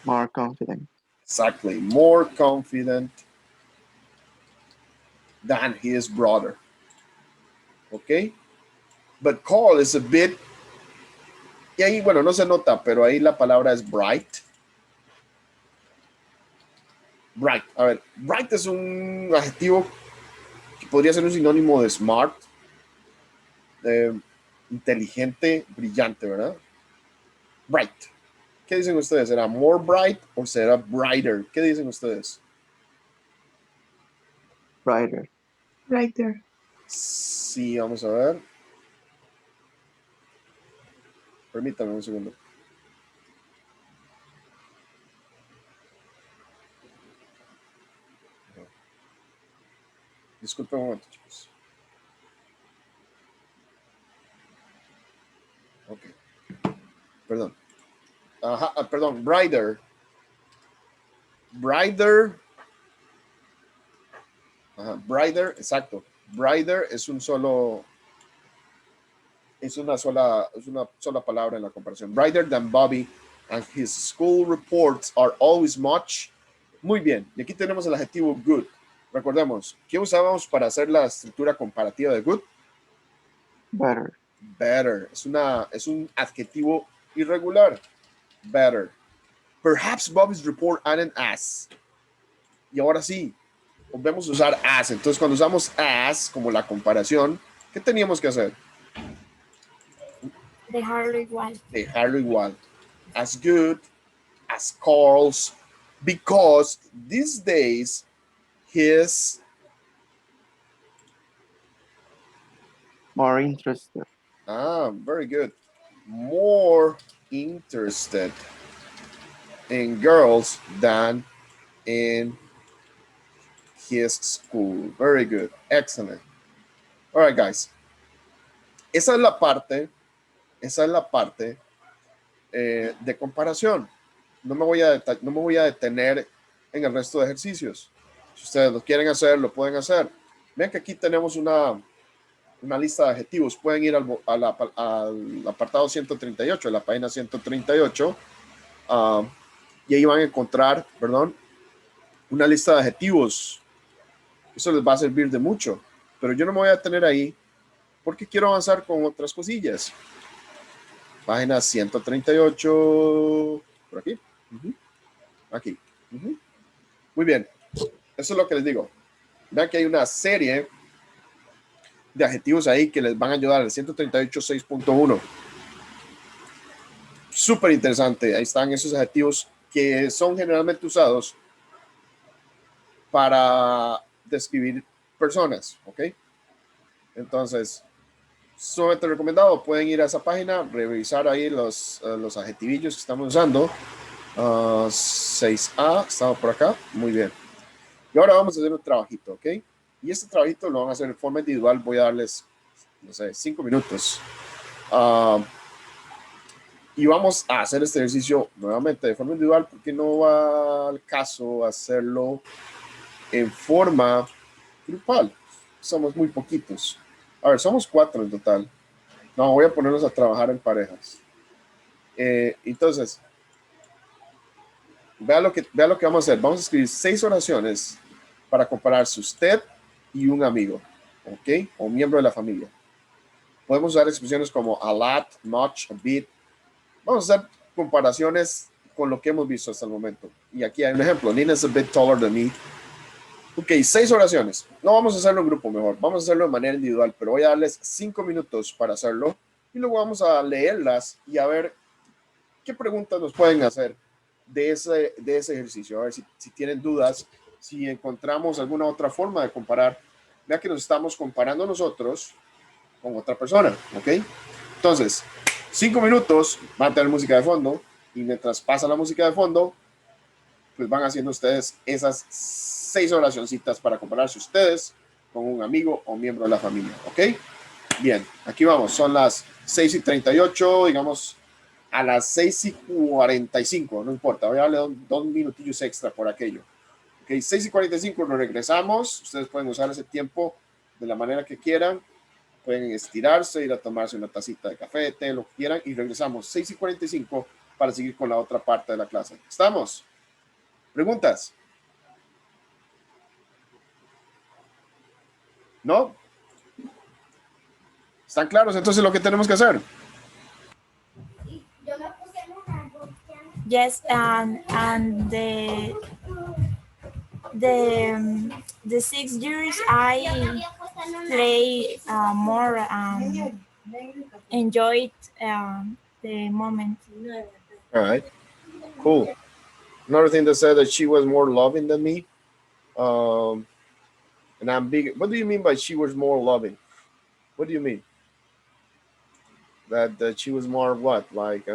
B: More confident.
A: Exactly. More confident than his brother. ¿Ok? But Carl is a bit... Y ahí, bueno, no se nota, pero ahí la palabra es bright. Bright. A ver, bright es un adjetivo que podría ser un sinónimo de smart, inteligente, brillante, ¿verdad? Bright. ¿Qué dicen ustedes? ¿Será more bright o será brighter? ¿Qué dicen ustedes?
B: Brighter.
D: Right there.
A: Sí, vamos a ver. Permítame un segundo. Disculpen un momento, chicos. Ok. Perdón. Ajá, perdón. Brighter. Brighter. Ajá, brighter, exacto. Brighter es un solo... Es una sola palabra en la comparación. Brighter than Bobby and his school reports are always much. Muy bien. Y aquí tenemos el adjetivo good. Recordemos, ¿qué usábamos para hacer la estructura comparativa de good?
B: Better.
A: Better. Es un adjetivo irregular. Better. Perhaps Bobby's report added as. Y ahora sí, volvemos a usar as. Entonces, cuando usamos as como la comparación, ¿qué teníamos que hacer?
C: Dejarlo igual.
A: Dejarlo igual. As good as Carl's, because these days his...
B: More interested.
A: Very good. More interested in girls than in his school. Very good. Excellent. All right, guys. Esa es la parte de comparación. No me voy a detener en el resto de ejercicios. Si ustedes lo quieren hacer, lo pueden hacer. Vean que aquí tenemos una lista de adjetivos. Pueden ir al apartado 138, la página 138, y ahí van a encontrar, una lista de adjetivos. Eso les va a servir de mucho. Pero yo no me voy a detener ahí porque quiero avanzar con otras cosillas. Página 138, por aquí. Aquí. Muy bien. Eso es lo que les digo. Vean que hay una serie de adjetivos ahí que les van a ayudar. El 138 6.1. Súper interesante. Ahí están esos adjetivos que son generalmente usados para describir personas. ¿Ok? Entonces, sumamente recomendado. Pueden ir a esa página, revisar ahí los adjetivillos que estamos usando. 6A, estamos por acá. Muy bien. Y ahora vamos a hacer un trabajito, ¿ok? Y este trabajito lo van a hacer de forma individual. Voy a darles, no sé, 5 minutos. Y vamos a hacer este ejercicio nuevamente de forma individual porque no va al caso hacerlo en forma grupal. Somos muy poquitos. A ver, somos 4 en total. No, voy a ponerlos a trabajar en parejas. Entonces, vea lo que vamos a hacer. Vamos a escribir 6 oraciones para compararse usted y un amigo, ¿ok? O miembro de la familia. Podemos usar expresiones como a lot, much, a bit. Vamos a hacer comparaciones con lo que hemos visto hasta el momento. Y aquí hay un ejemplo. Nina is a bit taller than me. Ok, 6 oraciones. No vamos a hacerlo en grupo mejor. Vamos a hacerlo de manera individual, pero voy a darles 5 minutos para hacerlo. Y luego vamos a leerlas y a ver qué preguntas nos pueden hacer de ese ejercicio. A ver si tienen dudas, si encontramos alguna otra forma de comparar. Vea que nos estamos comparando nosotros con otra persona, ¿ok? Entonces, 5 minutos, van a tener música de fondo y mientras pasa la música de fondo, pues van haciendo ustedes esas 6 oracioncitas para compararse ustedes con un amigo o miembro de la familia, ¿ok? Bien, aquí vamos, son las 6:38, digamos a las 6:45, no importa, voy a darle 2 minutillos extra por aquello. Ok, 6:45 nos regresamos, ustedes pueden usar ese tiempo de la manera que quieran. pueden estirarse, ir a tomarse una tacita de café, té, lo que quieran, y regresamos 6:45 para seguir con la otra parte de la clase. ¿Estamos? ¿Preguntas? ¿No? ¿Están claros entonces lo que tenemos que hacer?
C: Yes, and the 6 years I play more enjoyed the moment.
A: All right. Cool. Another thing that said that she was more loving than me. And I'm big. What do you mean by she was more loving? What do you mean? That she was more what? Like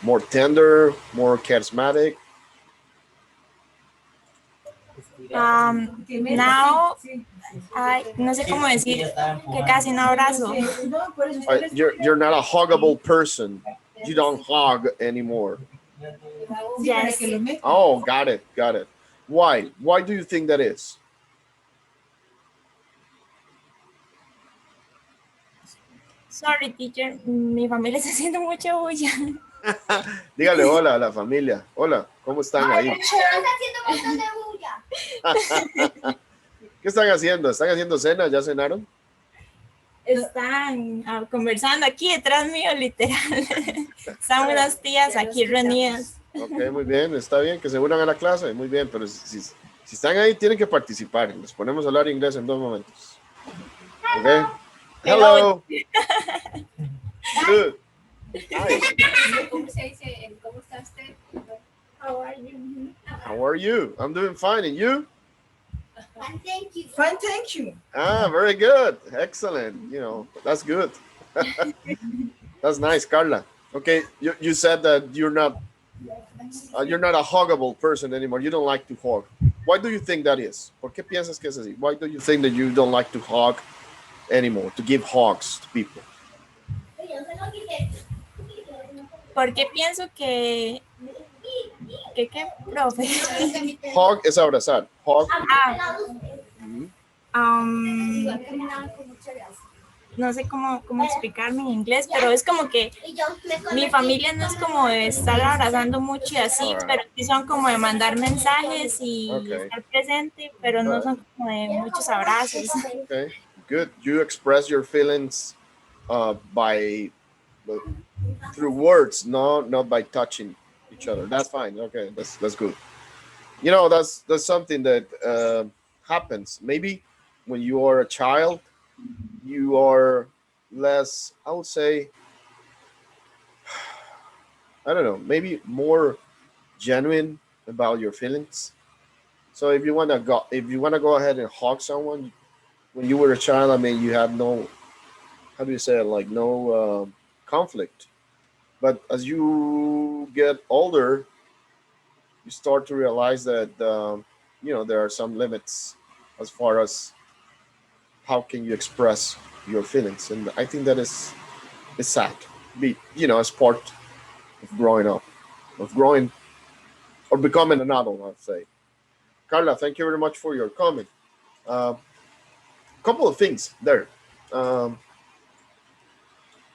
A: more tender, more charismatic?
C: Now no sé cómo decir que casi no abrazo.
A: You're not a huggable person. You don't hug anymore.
C: Yes.
A: Oh, got it. Why? Why do you think that is?
C: Sorry, teacher. Mi familia está haciendo mucha bulla.
A: Dígale hola a la familia. Hola, ¿cómo están ahí? ¿Qué están haciendo? ¿Están haciendo cena? ¿Ya cenaron?
C: Están conversando aquí detrás mío, literal. Están unas tías aquí reunidas.
A: Ok, muy bien, está bien que se unan a la clase, muy bien, pero si están ahí tienen que participar. Les ponemos a hablar inglés en 2 momentos. Ok. Hello. Good. Nice.
E: ¿Cómo se dice? ¿Cómo está usted?
C: How are you?
A: How are you? I'm doing fine, and you?
E: Fine, thank you.
F: Fine, thank you.
A: Ah, very good. Excellent. You know, that's good. That's nice, Carla. Okay, you said that you're not a huggable person anymore. You don't like to hug. Why do you think that is? ¿Por qué piensas que es así? Why do you think that you don't like to hug anymore, to give hugs to people?
C: Porque pienso que ¿qué, profe?
A: Hug es abrazar. Hug.
C: No sé cómo explicarme en inglés, pero es como que mi familia no es como de estar abrazando mucho y así, pero sí son como de mandar mensajes y estar presente, pero no son como de muchos abrazos.
A: Okay, good. You express your feelings by through words, not by touching each other. That's fine. Okay, that's good. You know, that's something that happens. Maybe when you are a child, you are less, I would say, I don't know, maybe more genuine about your feelings. So if you wanna go ahead and hug someone when you were a child, I mean, you had no, how do you say it, like no conflict. But as you get older, you start to realize that you know, there are some limits as far as how can you express your feelings, and I think that is sad. You know, as part of growing up, of growing or becoming an adult, I'd say. Carla, thank you very much for your comment. Couple of things there.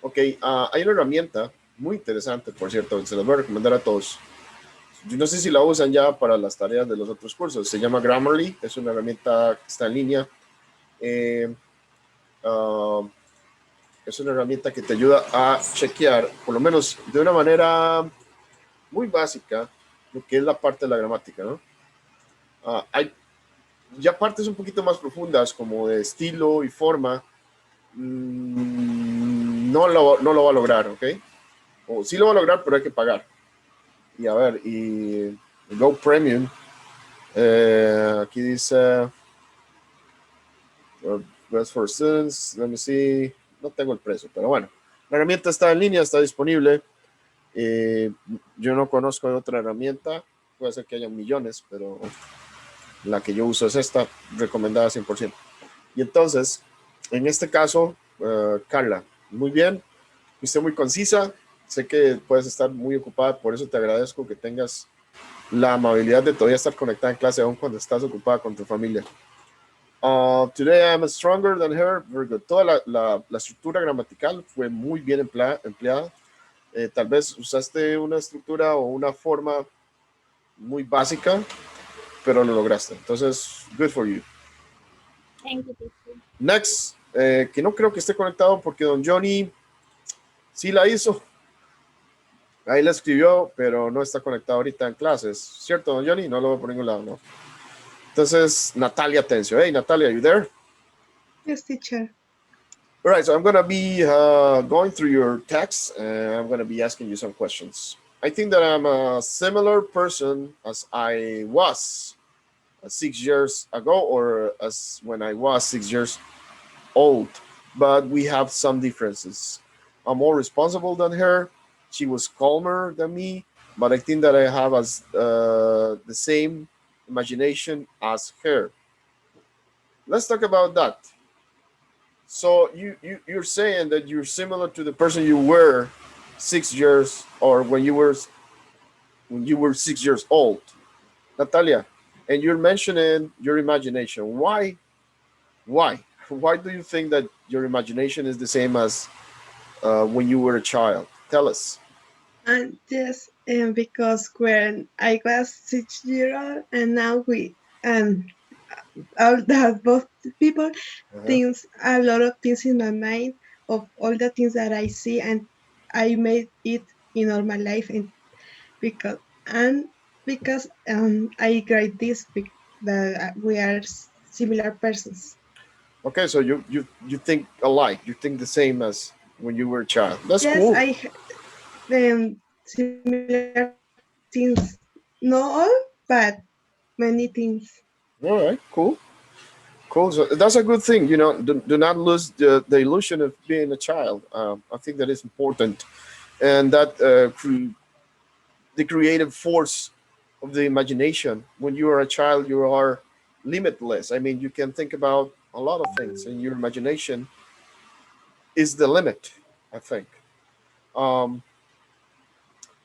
A: Ok, hay una herramienta muy interesante, por cierto, se las voy a recomendar a todos. Yo no sé si la usan ya para las tareas de los otros cursos. Se llama Grammarly, es una herramienta que está en línea. Es una herramienta que te ayuda a chequear, por lo menos de una manera muy básica, lo que es la parte de la gramática, ¿no? Hay ya partes un poquito más profundas, como de estilo y forma, no lo va a lograr, ¿ok? O sí lo va a lograr, pero hay que pagar. Y a ver, y Go Premium, aquí dice, Best for Students, let me see, no tengo el precio, pero bueno, la herramienta está en línea, está disponible. Yo no conozco otra herramienta, puede ser que haya millones, pero la que yo uso es esta, recomendada 100%. Y entonces, en este caso, Carla, muy bien, fuiste muy concisa, sé que puedes estar muy ocupada, por eso te agradezco que tengas la amabilidad de todavía estar conectada en clase aún cuando estás ocupada con tu familia. Today I'm stronger than her. Very good. Toda la estructura gramatical fue muy bien empleada. Tal vez usaste una estructura o una forma muy básica, pero lo lograste. Entonces, good for you.
C: Thank you, teacher.
A: Next, que no creo que esté conectado porque don Johnny sí la hizo. Ahí la escribió, pero no está conectado ahorita en clases. ¿Cierto, don Johnny? No lo veo por ningún lado, ¿no? Entonces, Natalia Tencio. Hey, Natalia, are you there?
D: Yes, teacher.
A: All right, so I'm going to be going through your text, and I'm going to be asking you some questions. I think that I'm a similar person as I was 6 years ago, or as when I was 6 years old, but we have some differences. I'm more responsible than her. She was calmer than me, but I think that I have the same imagination as her. Let's talk about that. So you're saying that you're similar to the person you were 6 years, or when you were 6 years old, Natalia, and you're mentioning your imagination. Why? Why? Why do you think that your imagination is the same as when you were a child? Tell us.
D: And yes, because when I was 6 years old, and now we all that both people
A: Uh-huh.
D: things a lot of things in my mind of all the things that I see, and I made it in all my life, because and because I write this that we are similar persons.
A: Okay, so you think alike. You think the same as when you were a child. That's
D: Yes,
A: cool.
D: similar things, not all, but many things.
A: All right, cool. Cool. So that's a good thing. Do not lose the illusion of being a child. I think that is important, and that the creative force of the imagination. When you are a child, you are limitless. I mean, you can think about a lot of things, and your imagination is the limit. I think. Um,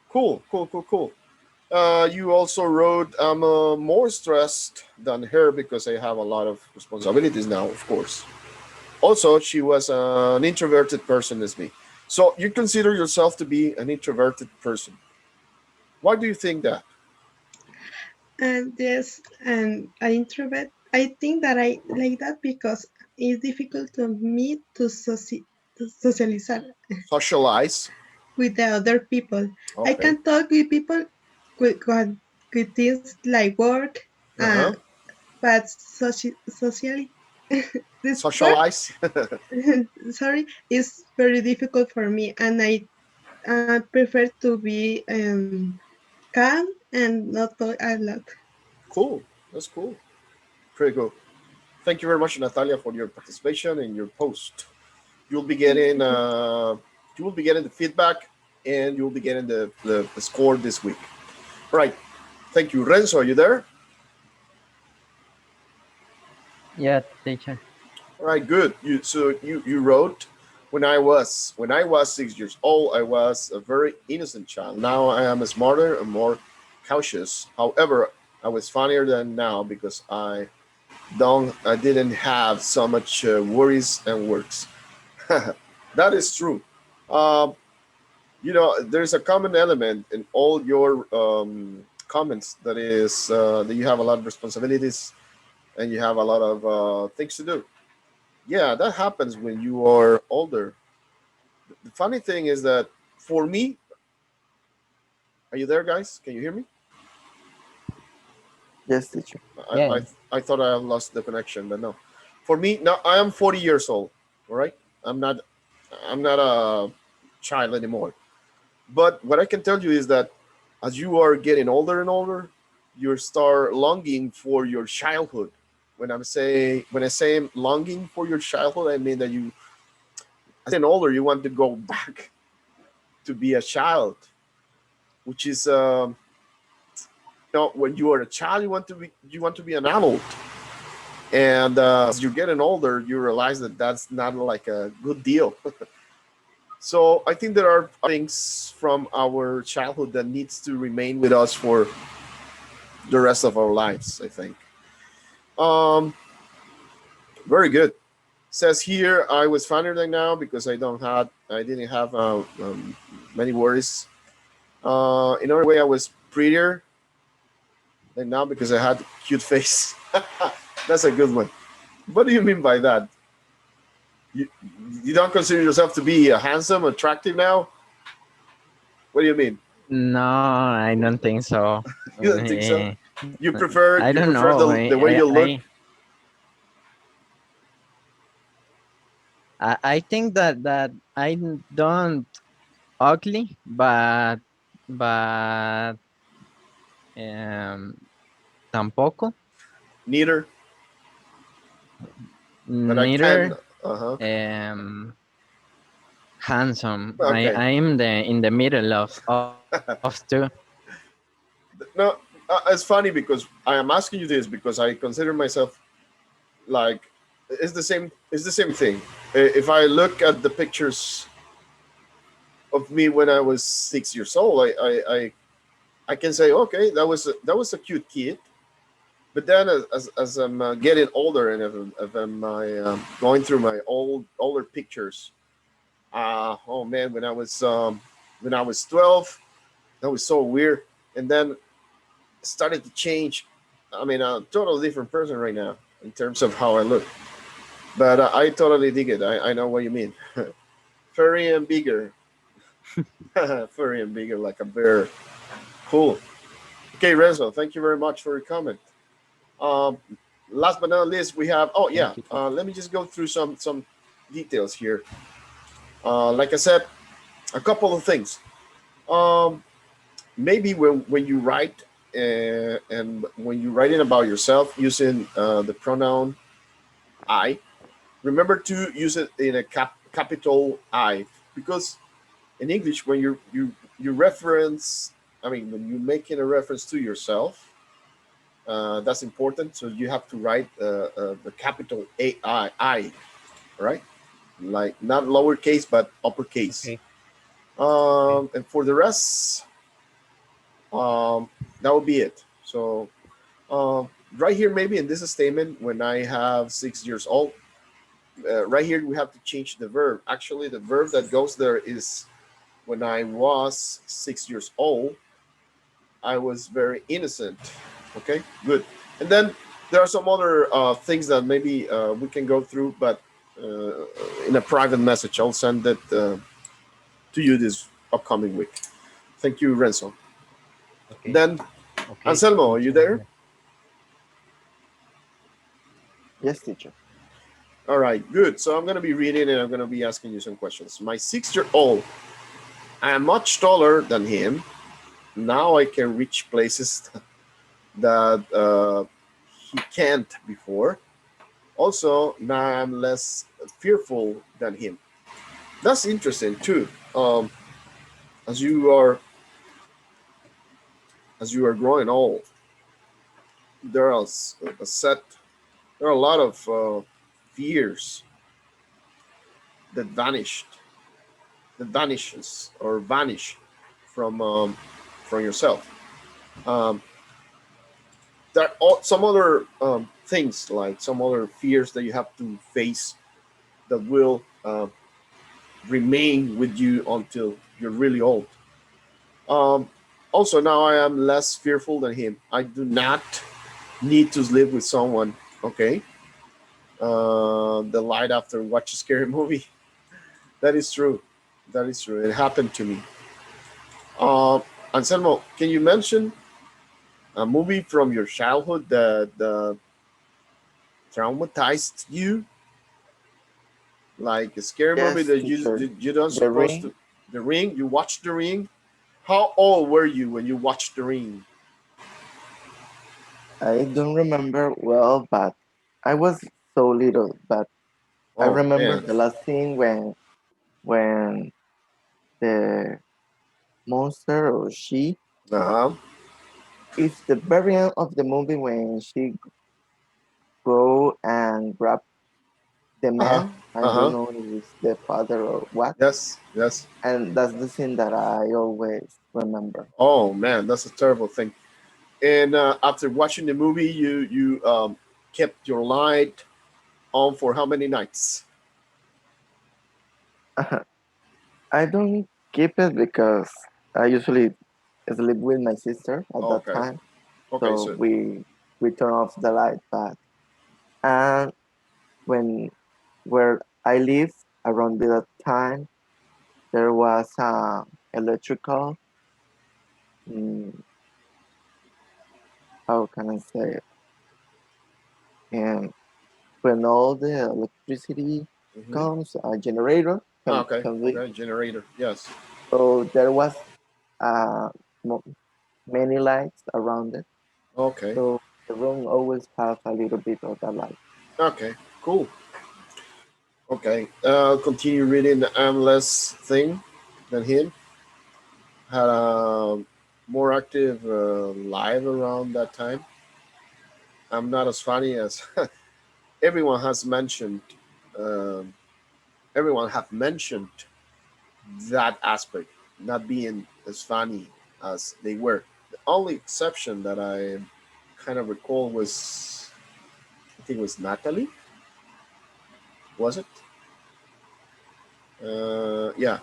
A: cool, cool, cool, cool. You also wrote, I'm more stressed than her because I have a lot of responsibilities now, of course. Also, she was an introverted person as me. So you consider yourself to be an introverted person. Why do you think that?
D: And yes, and I introvert. I think that I like that because it's difficult to me to socialize
A: Socialize.
D: with the other people. I
A: Okay.
D: can talk with people with things like work, uh,
A: Uh-huh.
D: but socially, this word,
A: Socialize.
D: sorry, is very difficult for me, and I prefer to be calm and not talk a lot.
A: Cool. That's cool. Pretty cool. Thank you very much, Natalia, for your participation in your post. You'll be getting you will be getting the feedback, and you'll be getting the score this week. Right. Thank you. Renzo, are you there?
F: Yeah, teacher.
A: All right, good. You wrote, when I was 6 years old, I was a very innocent child. Now I am smarter and more cautious. However, I was funnier than now because I didn't have so much worries and works. That is true. Um, there's a common element in all your comments, that is that you have a lot of responsibilities and you have a lot of things to do. Yeah, that happens when you are older. The funny thing is that for me, are you there, guys? Can you hear me?
B: Yes, teacher.
A: I I,
F: Yes.
A: I thought I lost the connection, but no. For me, now I am 40 years old. All right, I'm not I'm not a child anymore. But what I can tell you is that as you are getting older and older, you start longing for your childhood. When I say longing for your childhood, I mean that as getting older, you want to go back to be a child, which is when you are a child, you want to be an adult, and as you're getting older, you realize that that's not like a good deal. So I think there are things from our childhood that needs to remain with us for the rest of our lives. I think. Um, Very good. Says here, I was funnier than now because I didn't have many worries. In other way, I was prettier than now because I had a cute face. That's a good one. What do you mean by that? You, you don't consider yourself to be handsome, attractive now? What do you mean?
F: No, I don't think so.
A: You don't think so?
F: Eh,
A: You prefer
F: I don't know.
A: the way you look?
F: I think that I don't ugly, but um, tampoco,
A: Neither, but I can.
F: neither
A: Uh-huh.
F: handsome.
A: Okay.
F: I am in the middle of two.
A: No, it's funny because I am asking you this because I consider myself like it's the same. It's the same thing. If I look at the pictures of me when I was 6 years old, I can say, okay, that was a cute kid. But then as I'm getting older and if I'm going through my older pictures, oh man, when I was 12, that was so weird, and then started to change. I mean, I'm a totally different person right now in terms of how I look. But I totally dig it. I know what you mean. Furry and bigger, furry and bigger, like a bear. Cool. Okay, Renzo, thank you very much for your comment. Um, Last but not least, we have. Oh yeah,
F: Thank you.
A: let me just go through some details here. Like I said, a couple of things. Um, Maybe when you write and when you're writing about yourself using the pronoun I, remember to use it in a capital I because in English when you reference, I mean when you're making a reference to yourself, that's important. So you have to write the capital I, right? Like not lowercase but uppercase.
F: Okay.
A: And for the rest, that would be it. So right here, maybe in this statement, when I have 6 years old, right here we have to change the verb. Actually, the verb that goes there is when I was 6 years old, I was very innocent. Okay, good. And then there are some other things that maybe we can go through, but in a private message, I'll send it to you this upcoming week. Thank you, Renzo.
F: Okay.
A: Then,
F: Okay.
A: Anselmo, are you there?
B: Yes, teacher.
A: All right, good. So I'm going to be reading and I'm going to be asking you some questions. My 6 year old, I am much taller than him. Now I can reach places that he can't before. Also, now I'm less fearful than him. That's interesting too. As you are as you are growing old, there are a set. There are a lot of fears that that vanishes or vanish from yourself. Um, there are some other things like some other fears that you have to face that will remain with you until you're really old. Um, Also, now I am less fearful than him. I do not need to live with someone. Okay, the light after watch a scary movie. That is true. That is true. It happened to me. Anselmo, can you mention a movie from your childhood that traumatized you? Like a scary movie
B: Yes,
A: that
B: teacher.
A: you don't
B: The
A: supposed
B: ring.
A: to. The Ring. You watched The Ring. How old were you when you watched The Ring?
B: I don't remember well, but I was so little. But I
A: Oh
B: remember
A: man.
B: the last scene when the monster or she.
A: Uh huh.
B: It's the very end of the movie when she go and grab the
A: Uh huh.
B: man. I
A: Uh
B: don't
A: huh.
B: know if it's the father or what.
A: Yes. Yes.
B: And that's the scene that I always remember.
A: Oh man, that's a terrible thing. And after watching the movie, you kept your light. on for how many nights?
B: I don't keep it because I usually sleep with my sister at that
A: Okay.
B: time.
A: Okay,
B: So
A: so
B: we turn off the light. But and when where I live around that time, there was a electrical. mm, how can I say it? And when all the electricity
A: mhm.
B: comes, a generator
A: Okay,
B: can be.
A: okay, generator. Yes.
B: So there was uh, mo- many lights around it.
A: Okay.
B: So the room always have a little bit of the light.
A: Okay. Cool. Okay. Continue reading the less thing than him. Had a more active live around that time. I'm not as funny as everyone has mentioned. Um, everyone have mentioned that aspect, not being as funny as they were. The only exception that I kind of recall was, I think it was Natalie. Was it? Yeah,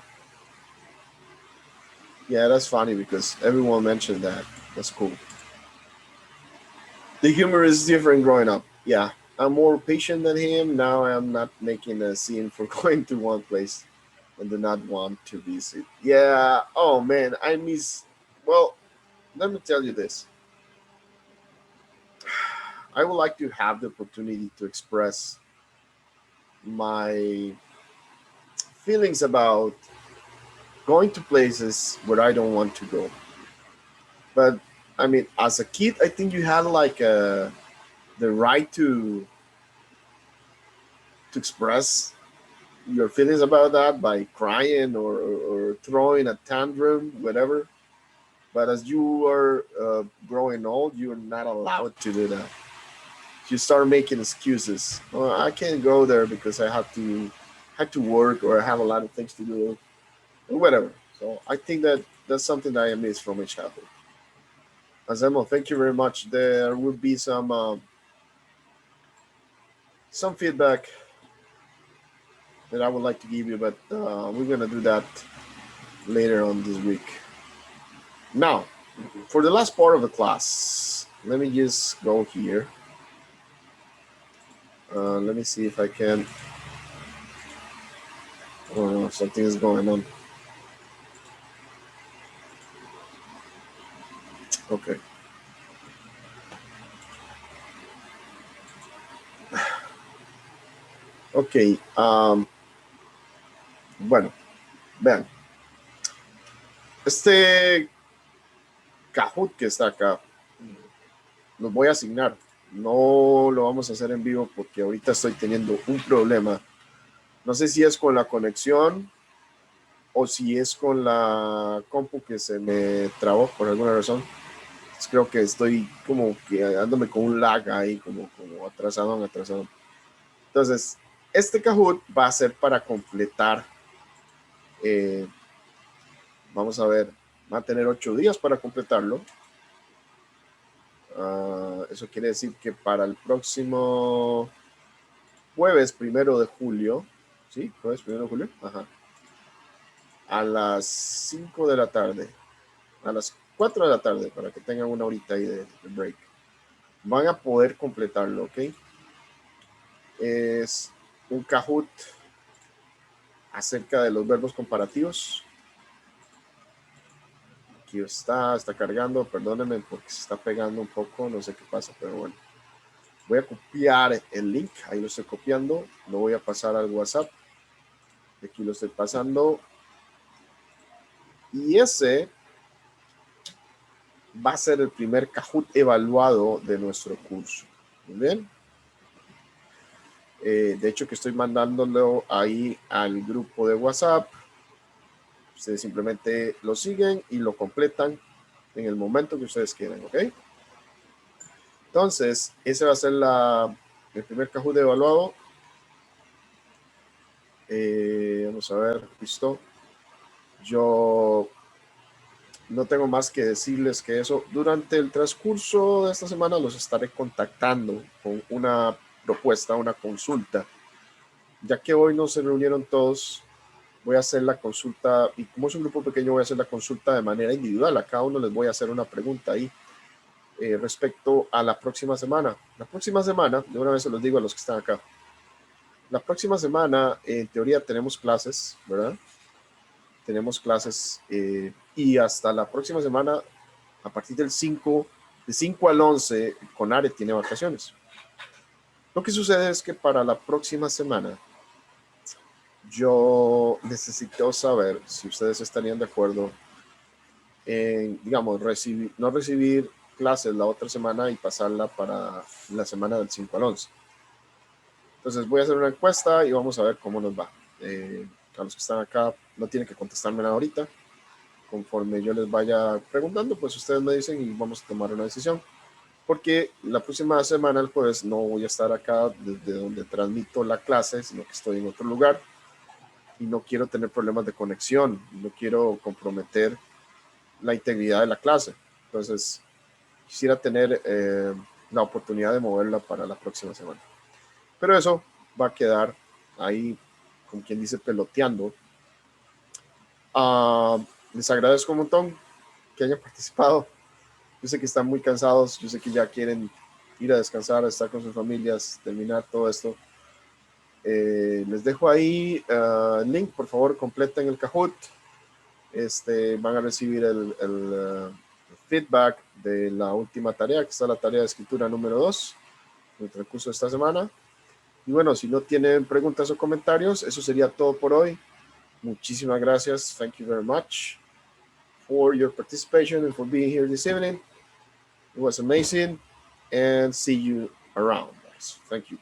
A: yeah. That's funny because everyone mentioned that. That's cool. The humor is different growing up. Yeah, I'm more patient than him. Now I'm not making a scene for going to one place and do not want to visit. Yeah. Oh man, I miss. Well, let me tell you this. I would like to have the opportunity to express my feelings about going to places where I don't want to go. But I mean, as a kid, I think you had like the right to express your feelings about that by crying or throwing a tantrum, whatever. But as you are growing old, you're not allowed to do that. You start making excuses. Oh, I can't go there because I have to work or I have a lot of things to do or whatever. So I think that that's something that I miss from my childhood. Azemo, thank you very much. There will be some feedback that I would like to give you, but we're gonna do that later on this week. Now, for the last part of the class, let me just go here. Let me see if I can. Oh no, something is going on. Okay. Ok. Bueno, vean. Este Kahoot que está acá, los voy a asignar. No lo vamos a hacer en vivo porque ahorita estoy teniendo un problema. No sé si es con la conexión o si es con la compu que se me trabó por alguna razón. Pues creo que estoy como que dándome con un lag ahí, como atrasado. Entonces, este Kahoot va a ser para completar, eh, vamos a ver, va a tener 8 días para completarlo. Eso quiere decir que para el próximo jueves 1 de julio, ¿sí? Jueves 1 de julio, ajá, a las 5 de la tarde, a las 4 de la tarde, para que tengan una horita ahí de break. Van a poder completarlo, ¿ok? Es un Kahoot acerca de los verbos comparativos. Aquí está cargando, perdónenme porque se está pegando un poco, no sé qué pasa, pero bueno. Voy a copiar el link, ahí lo estoy copiando, lo voy a pasar al WhatsApp. Aquí lo estoy pasando. Y ese va a ser el primer Kahoot evaluado de nuestro curso. Muy bien. De hecho, que estoy mandándolo ahí al grupo de WhatsApp. Ustedes simplemente lo siguen y lo completan en el momento que ustedes quieran, ¿ok? Entonces, ese va a ser el primer Kahoot evaluado. Vamos a ver, listo. Yo no tengo más que decirles que eso. Durante el transcurso de esta semana los estaré contactando con una propuesta, una consulta. Ya que hoy no se reunieron todos, voy a hacer la consulta, y como es un grupo pequeño, voy a hacer la consulta de manera individual. A cada uno les voy a hacer una pregunta ahí respecto a la próxima semana. La próxima semana, de una vez se los digo a los que están acá, la próxima semana, en teoría, tenemos clases, ¿verdad? Tenemos clases y hasta la próxima semana, a partir del 5, de 5 al 11, Conare tiene vacaciones. Lo que sucede es que para la próxima semana, yo necesito saber si ustedes estarían de acuerdo en, digamos, no recibir clases la otra semana y pasarla para la semana del 5 al 11. Entonces voy a hacer una encuesta y vamos a ver cómo nos va. A los que están acá no tienen que contestarme nada ahorita. Conforme yo les vaya preguntando, pues ustedes me dicen y vamos a tomar una decisión. Porque la próxima semana, el jueves, no voy a estar acá desde donde transmito la clase, sino que estoy en otro lugar y no quiero tener problemas de conexión, no quiero comprometer la integridad de la clase. Entonces, quisiera tener la oportunidad de moverla para la próxima semana. Pero eso va a quedar ahí, como quien dice, peloteando. Les agradezco un montón que hayan participado. Yo sé que están muy cansados, yo sé que ya quieren ir a descansar, a estar con sus familias, terminar todo esto. Les dejo ahí el link, por favor, completen el Kahoot. Van a recibir el feedback de la última tarea, que está la tarea de escritura número 2, en el transcurso de esta semana. Y bueno, si no tienen preguntas o comentarios, eso sería todo por hoy. Muchísimas gracias. Thank you very much for your participation and for being here this evening. It was amazing, and see you around, guys. Thank you.